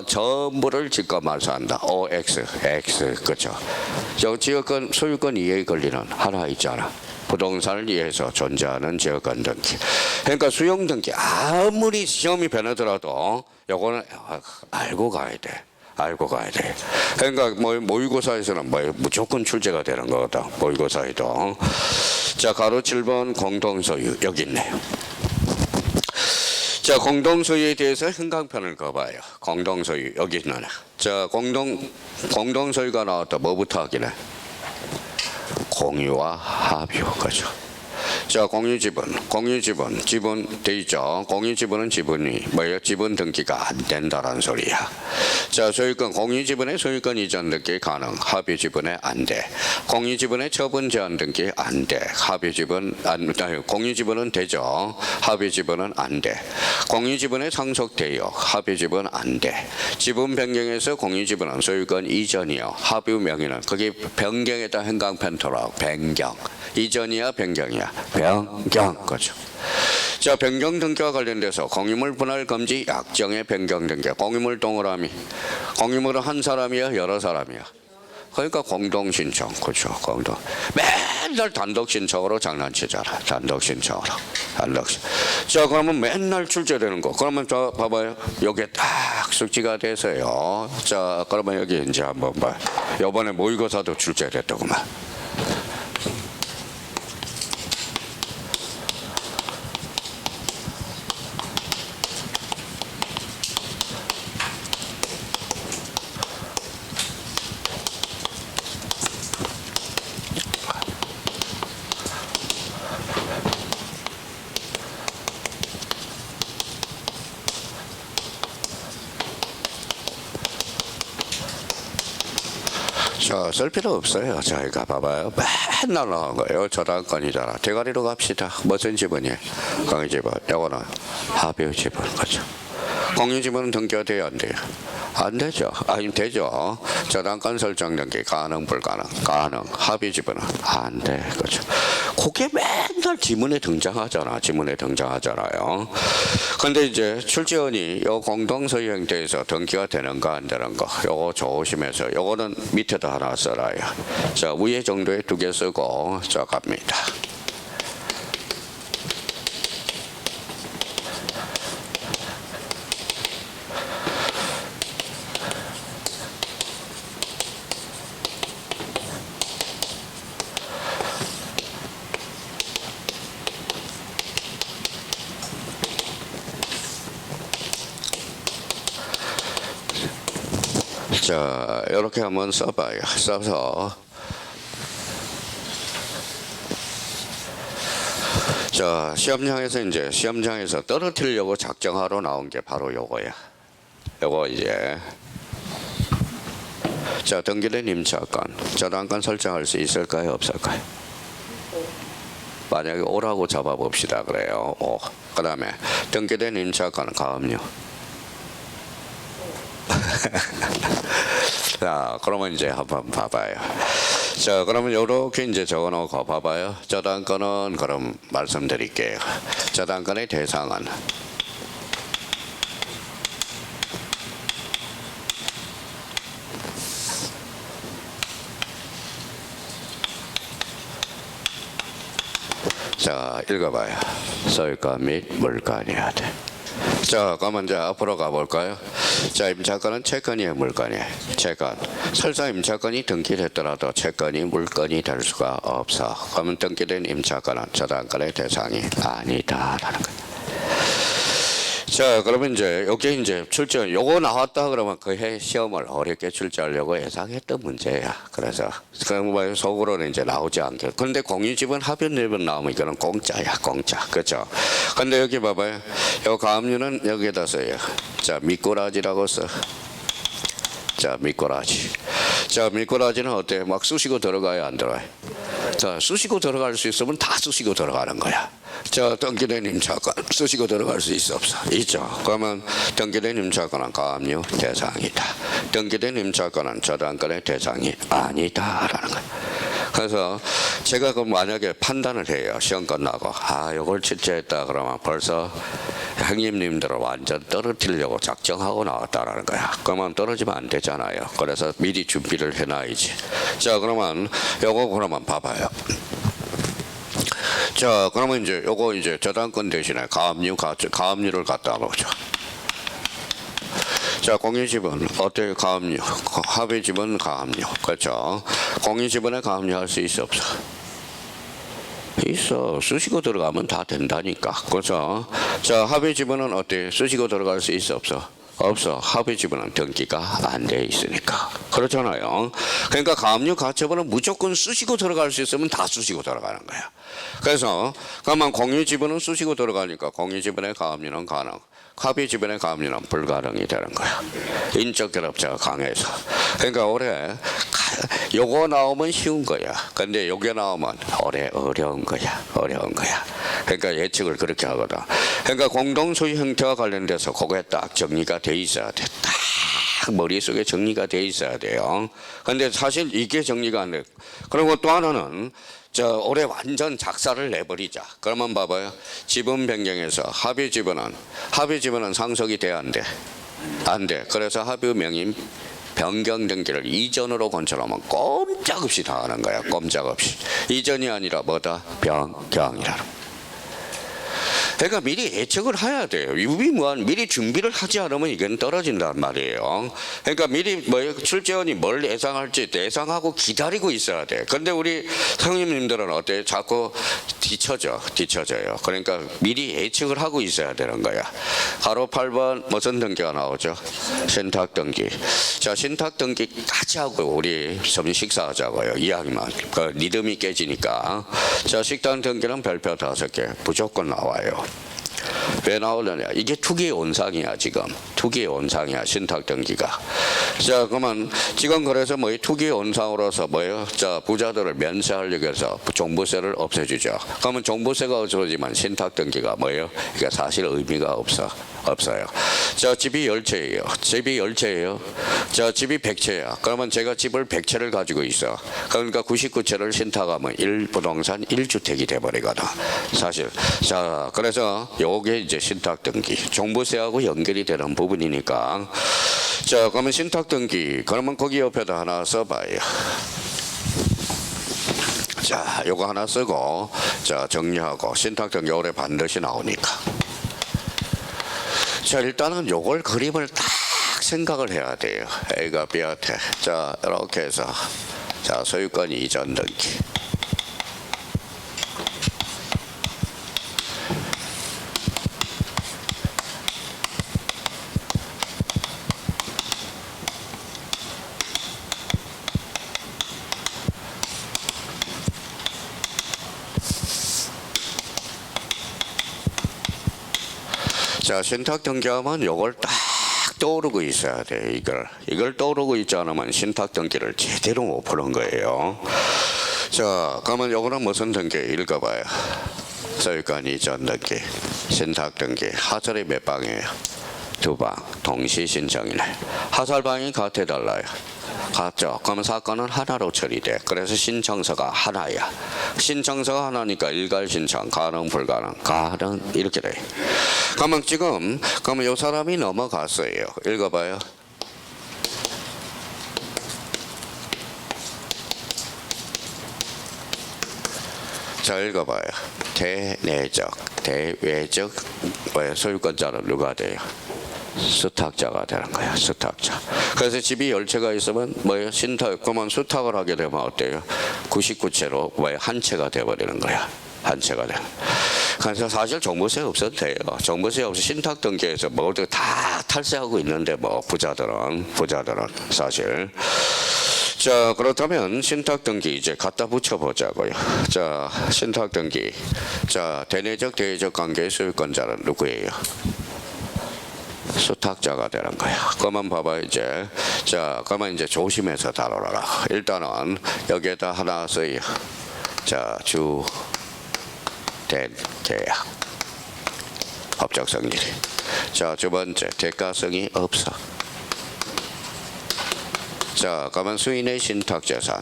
전부를 직권 말소한다. OX 그렇죠. 저 지역권 소유권 이해 권리는 하나 있잖아. 부동산을 위해서 존재하는 지역권 등기. 그러니까 수용 등기 아무리 시험이 변하더라도 요거는 알고 가야 돼. 그러니까 모의고사에서는 무조건 출제가 되는 거거든. 모의고사에도. 자, 가로 7번 공동소유 여기 있네. 자, 공동소유에 대해서 형광펜을 그어봐요. 공동소유 여기 있는 자, 공동소유가 나왔다. 뭐부터 하기네? 공유와 합유 거죠. 자, 공유지분 지분 돼 있죠. 공유지분은 지분이 뭐예요? 지분 등기가 안 된다라는 소리야. 자, 소유권 공유지분의 소유권 이전 등기 가능. 합유지분에 안 돼. 공유지분의 처분 제한 등기 안 돼. 합유지분 공유지분은 되죠. 합유지분은 안 돼. 공유지분의 상속대요. 합유지분 안 돼. 지분 변경에서 공유지분은 소유권 이전이요. 합유 명의는 거기 변경에다 형광펜 돌아오고 변경. 이전이야 변경이야? 변경 거죠. 자, 변경 등기와 관련돼서 공유물 분할 금지 약정의 변경 등기. 공유물 동그라미. 공유물은 한 사람이야 여러 사람이야? 그러니까 공동 신청 그죠. 공동. 맨날 단독 신청으로 장난치잖아. 단독 신청으로. 자, 그러면 맨날 출제되는 거. 그러면 저 봐봐요. 여기에 딱 숙지가 돼서요. 자, 그러면 여기 이제 한번 봐. 이번에 모의고사도 출제됐더구만. 자, 쓸 필요 없어요. 저희가 봐봐요. 맨날 나온 거예요. 저당권이잖아. 대가리로 갑시다. 무슨 지분이에요? 공유지분. 이거는 합유지분 거죠. 공유지분은 등기가 돼야 안 돼요? 안 되죠. 아니 되죠. 저당권 설정 등기 가능 불가능? 가능. 합유지분은 안 돼. 그렇죠. 그게 맨날 지문에 등장하잖아요. 근데 이제 출제원이 요 공동소유 형태에서 등기가 되는가 안 되는가 요거 조심해서 요거는 밑에다 하나 써라요. 자, 위에 정도에 2개 쓰고 자 갑니다. 자, 이렇게 한번 써봐요. 써서 자, 시험장에서 떨어뜨리려고 작정하러 나온 게 바로 요거야. 요거 이제 자, 등기된 임차권 저당권 설정할 수 있을까요? 없을까요? 만약에 오라고 잡아봅시다. 그래요. 오. 그 다음에 등기된 임차권 가압류. 자, 그러면 이제 한번 봐봐요. 자, 그러면 이렇게 이제 적어놓고 봐봐요. 저당권은 그럼 말씀드릴게요. 저당권의 대상은 자, 읽어봐요. 소유권 및 물건이어야 돼. 자, 그러면 이제 앞으로 가볼까요? 자, 임차권은 채권이에요, 물건이에요? 채권. 설사 임차권이 등기됐더라도 채권이 물건이 될 수가 없어. 그러면 등기된 임차권은 저당권의 대상이 아니다라는 거예요. 자, 그러면 이제 여기 이제 출제 요거 나왔다 그러면 그 해 시험을 어렵게 출제하려고 예상했던 문제야. 그래서 그 속으로는 이제 나오지 않게. 그런데 공유지분 합연내분 나오면 이거는 공짜야, 공짜. 그렇죠? 근데 여기 봐봐요. 요 가압류는 여기에다 써요. 자, 미꾸라지라고 써. 자, 미꾸라지. 자, 미꾸라지는 어때? 막 쑤시고 들어가야 안 들어가요? 자, 쑤시고 들어갈 수 있으면 다 쑤시고 들어가는 거야. 자, 등기된 임차권 쑤시고 들어갈 수 있어 없어? 있죠. 그러면 등기된 임차권은 가압류 대상이다. 등기된 임차권은 저당권의 대상이 아니다라는 거야. 그래서 제가 그 만약에 판단을 해요. 시험 끝나고 요걸 출제했다 그러면 벌써 형님님들을 완전 떨어뜨리려고 작정하고 나왔다라는 거야. 그러면 떨어지면 안 되잖아요. 그래서 미리 준비를 해놔야지. 자, 그러면 요거 그러면 봐봐요. 자, 그러면 이제 요거 이제 저당권 대신에 가압류를 갖다 놓죠. 자, 공유지분 어때? 가압류. 합의지분 가압류. 그렇죠? 공유지분에 가압류할 수 있어 없어? 있어. 쑤시고 들어가면 다 된다니까. 그렇죠? 자, 합의 지분은 어때? 쓰시고 들어갈 수 있어 없어? 없어. 합의 지분은 등기가 안 돼 있으니까. 그렇잖아요. 그러니까 가압류 가처분은 무조건 쓰시고 들어갈 수 있으면 다 쓰시고 들어가는 거야. 그래서 그러면 공유 지분은 쓰시고 들어가니까 공유 지분의 가압류는 가능. 합의 지분의 가압류는 불가능이 되는 거야. 인적 결합자가 강해서. 그러니까 올해 요거 나오면 쉬운 거야. 근데 요게 나오면 올해 어려운 거야. 어려운 거야. 그러니까 예측을 그렇게 하거든. 그러니까 공동소유 형태와 관련돼서 그거에 딱 정리가 돼 있어야 돼. 딱 머릿속에 정리가 돼 있어야 돼요. 근데 사실 이게 정리가 안 돼. 그리고 또 하나는 올해 완전 작사를 내버리자. 그러면 봐봐요. 지분 변경에서 합의 지분은 상속이 돼 안 돼? 안 돼. 그래서 합의 명의 변경 등기를 이전으로 건설하면 꼼짝없이 다 하는 거야. 꼼짝없이. 이전이 아니라 뭐다? 변경이라는. 그러니까 미리 예측을 해야 돼요. 유비무한 미리 준비를 하지 않으면 이건 떨어진단 말이에요. 그러니까 미리 출제원이 뭘 예상할지 예상하고 기다리고 있어야 돼. 근데 우리 성님들은 어때? 자꾸 뒤쳐져요. 그러니까 미리 예측을 하고 있어야 되는 거야. 가로 8번 무슨 등기가 나오죠? 신탁 등기. 자, 신탁 등기까지 하고 우리 점심 식사하자고요. 이야기만. 그 리듬이 깨지니까. 자, 식당 등기는 별표 5개 무조건 나와요. 왜 나오느냐? 이게 투기의 온상이야. 지금 투기의 온상이야. 신탁 등기가. 자, 그러면 지금 그래서 투기의 온상으로서 자, 부자들을 면세하려고 해서 종부세를 없애주죠. 그러면 종부세가 없어지만 신탁 등기가 이게 사실 의미가 없어요. 자, 집이 10채예요. 자, 집이 100채야. 그러면 제가 집을 100채를 가지고 있어. 그러니까 99채를 신탁하면 1부동산 1주택이 돼버리거든. 사실. 자, 그래서 요게 이제 신탁 등기. 종부세하고 연결이 되는 부분이니까. 자, 그러면 신탁 등기. 그러면 거기 옆에다 하나 써봐요. 자, 요거 하나 쓰고, 자, 정리하고, 신탁 등기 올해 반드시 나오니까. 자, 일단은 요걸 그림을 딱 생각을 해야 돼요. A가 B한테. 자, 이렇게 해서. 자, 소유권 이전 등기. 자, 신탁 등기하면 요걸 딱 떠오르고 있어야 돼. 이걸 떠오르고 있지 않으면 신탁 등기를 제대로 못 푸는 거예요. 자, 그러면 요거는 무슨 등기? 읽어봐요. 소유권 이전 등기, 신탁 등기. 하설이 몇 방이에요? 2방. 동시 신청이네. 하설방이 같아달라요. 같죠. 그러면 사건은 하나로 처리돼. 그래서 신청서가 하나야. 신청서가 하나니까 일괄 신청, 가능, 불가능, 가능 이렇게 돼. 그러면 이 사람이 넘어갔어요. 읽어봐요. 자, 읽어봐요. 대내적, 대외적 소유권자는 누가 돼요? 수탁자가 되는 거야. 수탁자. 그래서 집이 10채가 있으면 신탁, 그러면 수탁을 하게 되면 어때요? 99채로 한 채가 돼버리는 거야. 한 채가 돼. 그래서 사실 종부세 없어도 돼요. 종부세 없이 신탁 등기에서 모두 다 탈세하고 있는데 부자들은 사실. 자, 그렇다면 신탁 등기 이제 갖다 붙여보자고요. 자, 신탁 등기. 자, 대내적 대외적 관계의 소유권자는 누구예요? 수탁자가 되는 거야. 그만 봐봐 이제. 자, 그러면 이제 조심해서 다뤄라. 일단은 여기에다 하나 써요. 자, 주된 계약. 법적 성질이. 자, 두 번째 대가성이 없어. 자, 그러면 수인의 신탁 재산.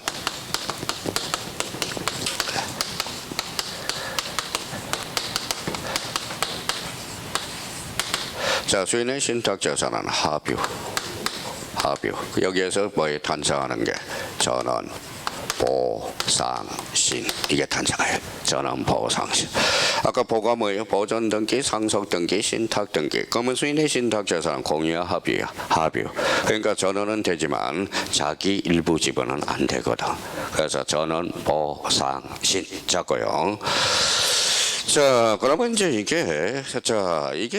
자, 수인의 신탁 재산은 하뷰. 여기에서 탄생하는 게 전원, 보상신. 이게 탄생해요. 전원, 보상신. 아까 보가 뭐예요? 보존 등기, 상속 등기, 신탁 등기. 그러면 수인의 신탁 재산은 공유야, 합유야? 합유. 그러니까 전원은 되지만 자기 일부 지분은 안 되거든. 그래서 전원, 보상신. 자고요. 자, 그러면 이제 이게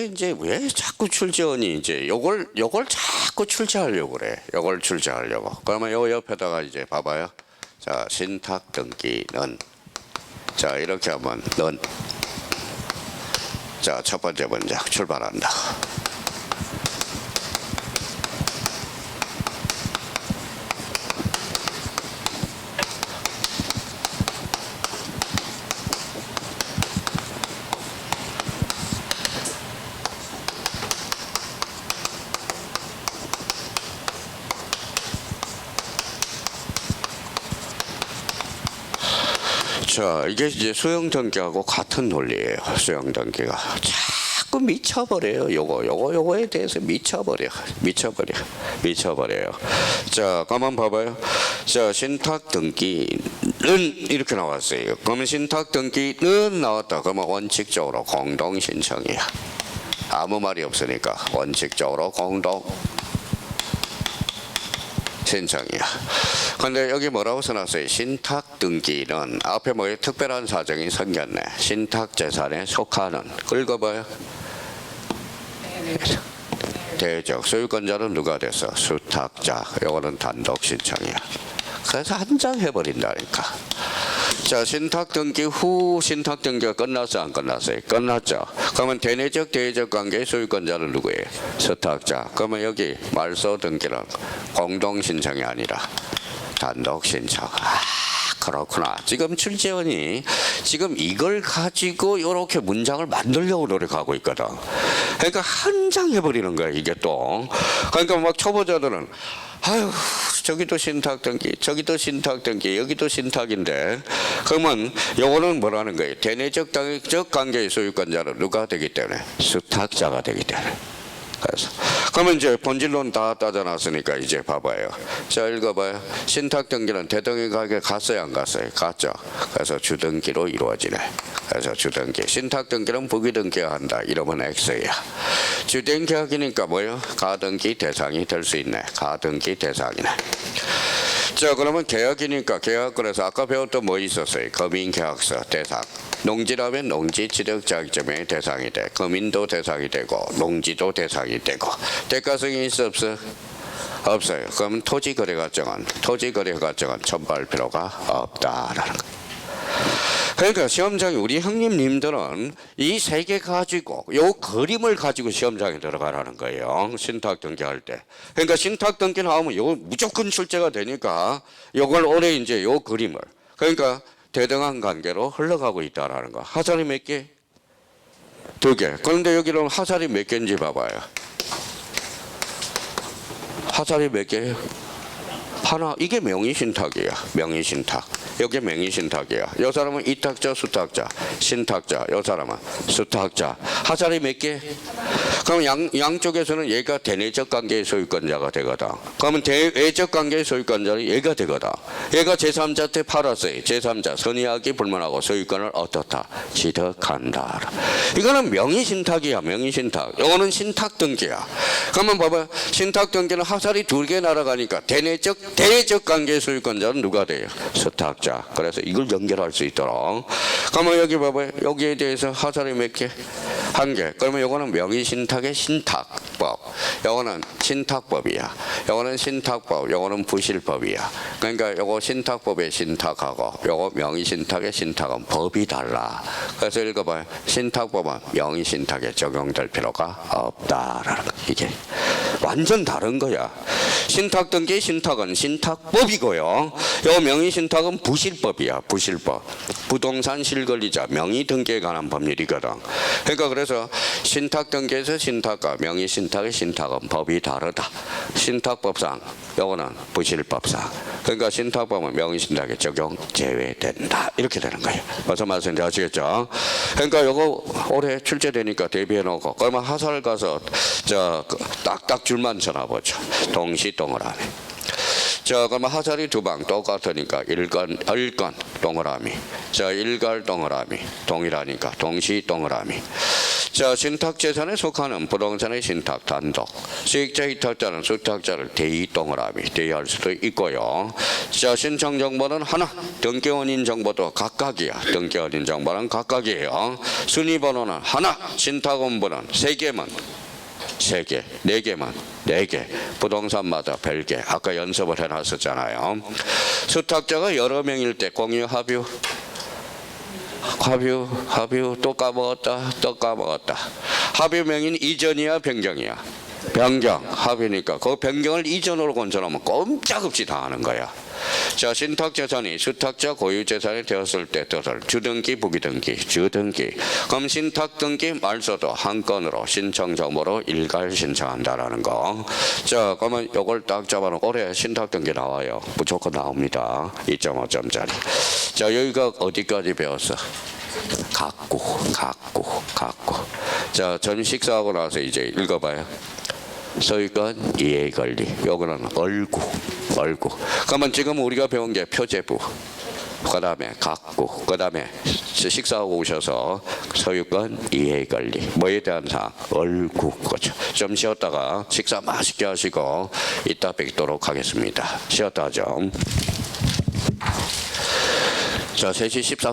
이제 왜 자꾸 출제원이 이제 요걸 자꾸 출제하려고 그래. 요걸 출제하려고. 그러면 요 옆에다가 이제 봐봐요. 자, 신탁 등기는 자, 이렇게 하면 는 자, 첫 번째 문장 출발한다. 자, 이게 이제 수용 등기하고 같은 논리예요. 수용 등기가 자꾸 미쳐버려요. 요거에 대해서 미쳐버려요. 자, 가만 봐봐요. 자, 신탁 등기는 이렇게 나왔어요. 그러면 신탁 등기는 나왔다. 그러면 원칙적으로 공동 신청이야. 아무 말이 없으니까 원칙적으로 공동 신청이야. 근데 여기 뭐라고 써놨어요? 신탁 등기는 앞에 뭐 특별한 사정이 생겼네. 신탁 재산에 속하는. 긁어봐요. 대적 소유권자는 누가 됐어? 수탁자. 이거는 단독 신청이야. 그래서 한 장 해버린다니까. 자, 신탁 등기 후 신탁 등기가 끝났어 안 끝났어요? 끝났죠. 그러면 대내적 대외적 관계의 소유권자는 누구예요? 수탁자. 그러면 여기 말소 등기는 공동 신청이 아니라 단독 신청. 아, 그렇구나. 지금 출제원이 지금 이걸 가지고 이렇게 문장을 만들려고 노력하고 있거든. 그러니까 한 장 해버리는 거야 이게 또. 그러니까 막 초보자들은 아유, 저기도 신탁 등기, 저기도 신탁 등기, 여기도 신탁인데, 그러면 요거는 뭐라는 거예요? 대내적 당위적 관계의 소유권자는 누가 되기 때문에 수탁자가 되기 때문에. 그래서 그러면 이제 본질론 다 따져놨으니까 이제 봐봐요. 자, 읽어봐요. 신탁 등기는 대등의 가격에 갔어요 안 갔어요? 갔죠. 그래서 주등기로 이루어지네. 그래서 주등기. 신탁 등기는 부기등기가 한다. 이러면 X야. 주된 계약이니까 뭐예요? 가등기 대상이 될 수 있네. 가등기 대상이네. 자, 그러면 계약이니까 계약. 그래서 아까 배웠던 뭐 있었어요? 검인계약서 대상. 농지라면 농지 지적 자격점의 대상이 돼. 검인도 대상이 되고 농지도 대상이 되고. 대가성이 있어 없어? 없어요. 그러면 토지거래가정은 첨부할 필요가 없다라는 거. 그러니까 시험장에 우리 형님님들은 이 세 개 가지고 요 그림을 가지고 시험장에 들어가라는 거예요. 신탁 등기할 때. 그러니까 신탁 등기 나오면 요 무조건 출제가 되니까 요걸 올해 이제 요 그림을. 그러니까 대등한 관계로 흘러가고 있다라는 거. 하살이 몇 개? 2개. 그런데 여기는 하살이 몇 개인지 봐봐요. 하살이 몇 개예요? 하나. 이게 명의신탁이야. 명의신탁. 여기 명의신탁이야. 이 사람은 이탁자, 수탁자, 신탁자. 이 사람은 수탁자. 하살이 몇 개? 그럼 양쪽에서는 얘가 대내적 관계의 소유권자가 되거든. 그러면 대외적 관계의 소유권자는 얘가 되거든. 얘가 제3자한테 팔았어요. 제3자 선의하기 불문하고 소유권을 어떻다? 취득한다. 이거는 명의신탁이야. 명의신탁. 이거는 신탁등기야. 그러면 봐봐요. 신탁등기는 하살이 2개 날아가니까 대외적 관계의 소유권자는 누가 돼요? 수탁자. 그래서 이걸 연결할 수 있도록. 그러면 여기 봐봐요. 여기에 대해서 하살이 몇 개? 1개. 그러면 이거는 명의신탁의 신탁법. 이거는 신탁법이야. 이거는 신탁법. 이거는 부실법이야. 그러니까 이거 신탁법의 신탁하고 이거 명의신탁의 신탁은 법이 달라. 그래서 읽어봐요. 신탁법은 명의신탁에 적용될 필요가 없다라는 거. 이게 완전 다른 거야. 신탁 등기 신탁은 신탁법이고요. 이 명의신탁은 부실법이야. 부실법. 부동산 실권리자 명의 등기에 관한 법률이거든. 그러니까 그래서 신탁 등기에서 신탁과 명의신탁의 신탁은 법이 다르다. 신탁법상 요거는 부실법상. 그러니까 신탁법은 명의신탁에 적용 제외된다. 이렇게 되는 거예요. 어서 말씀 아시겠죠? 그러니까 요거 올해 출제되니까 대비해 놓고 그러면 하살 가서 딱딱 줄만 쳐놔보죠. 동시 동그라미. 자, 그러면 하살이 2방 똑같으니까 일건 동그라미. 자, 일갈 동그라미 동일하니까 동시 동그라미. 자, 신탁재산에 속하는 부동산의 신탁 단독, 수익자 위탁자는 수탁자를 대의 동그라미 대의할 수도 있고요. 자, 신청 정보는 하나, 등기 원인 정보도 각각이야. 등기 원인 정보는 각각이에요. 순위 번호는 하나, 신탁 원본은 3개만. 3개, 4개만, 4개. 부동산마다 별개. 아까 연습을 해놨었잖아요. 수탁자가 여러 명일 때 공유 합유. 합유 또 까먹었다. 합유 명인 이전이야 변경이야? 변경. 합유니까 그 변경을 이전으로 건져놓으면 꼼짝없이 다 하는 거야. 자, 신탁재산이 수탁자 고유재산이 되었을 때 뜻을 주등기 부기등기 주등기. 그럼 신탁등기 말소도 한 건으로 신청정보로 일괄 신청한다라는 거. 자, 그러면 요걸 딱 잡아놓고 올해 신탁등기 나와요. 무조건 나옵니다. 2.5점짜리. 자, 여기가 어디까지 배웠어? 갖고. 자, 전 식사하고 나서 이제 읽어봐요. 소유권 이해관리. 요거는 얼구. 그러면 지금 우리가 배운 게 표제부, 그 다음에 갖고, 그 다음에 식사하고 오셔서 소유권 이해관리. 뭐에 대한 사항? 얼구. 그렇죠. 좀 쉬었다가 식사 맛있게 하시고 이따 뵙도록 하겠습니다. 쉬었다 하죠. 자, 3시 13분.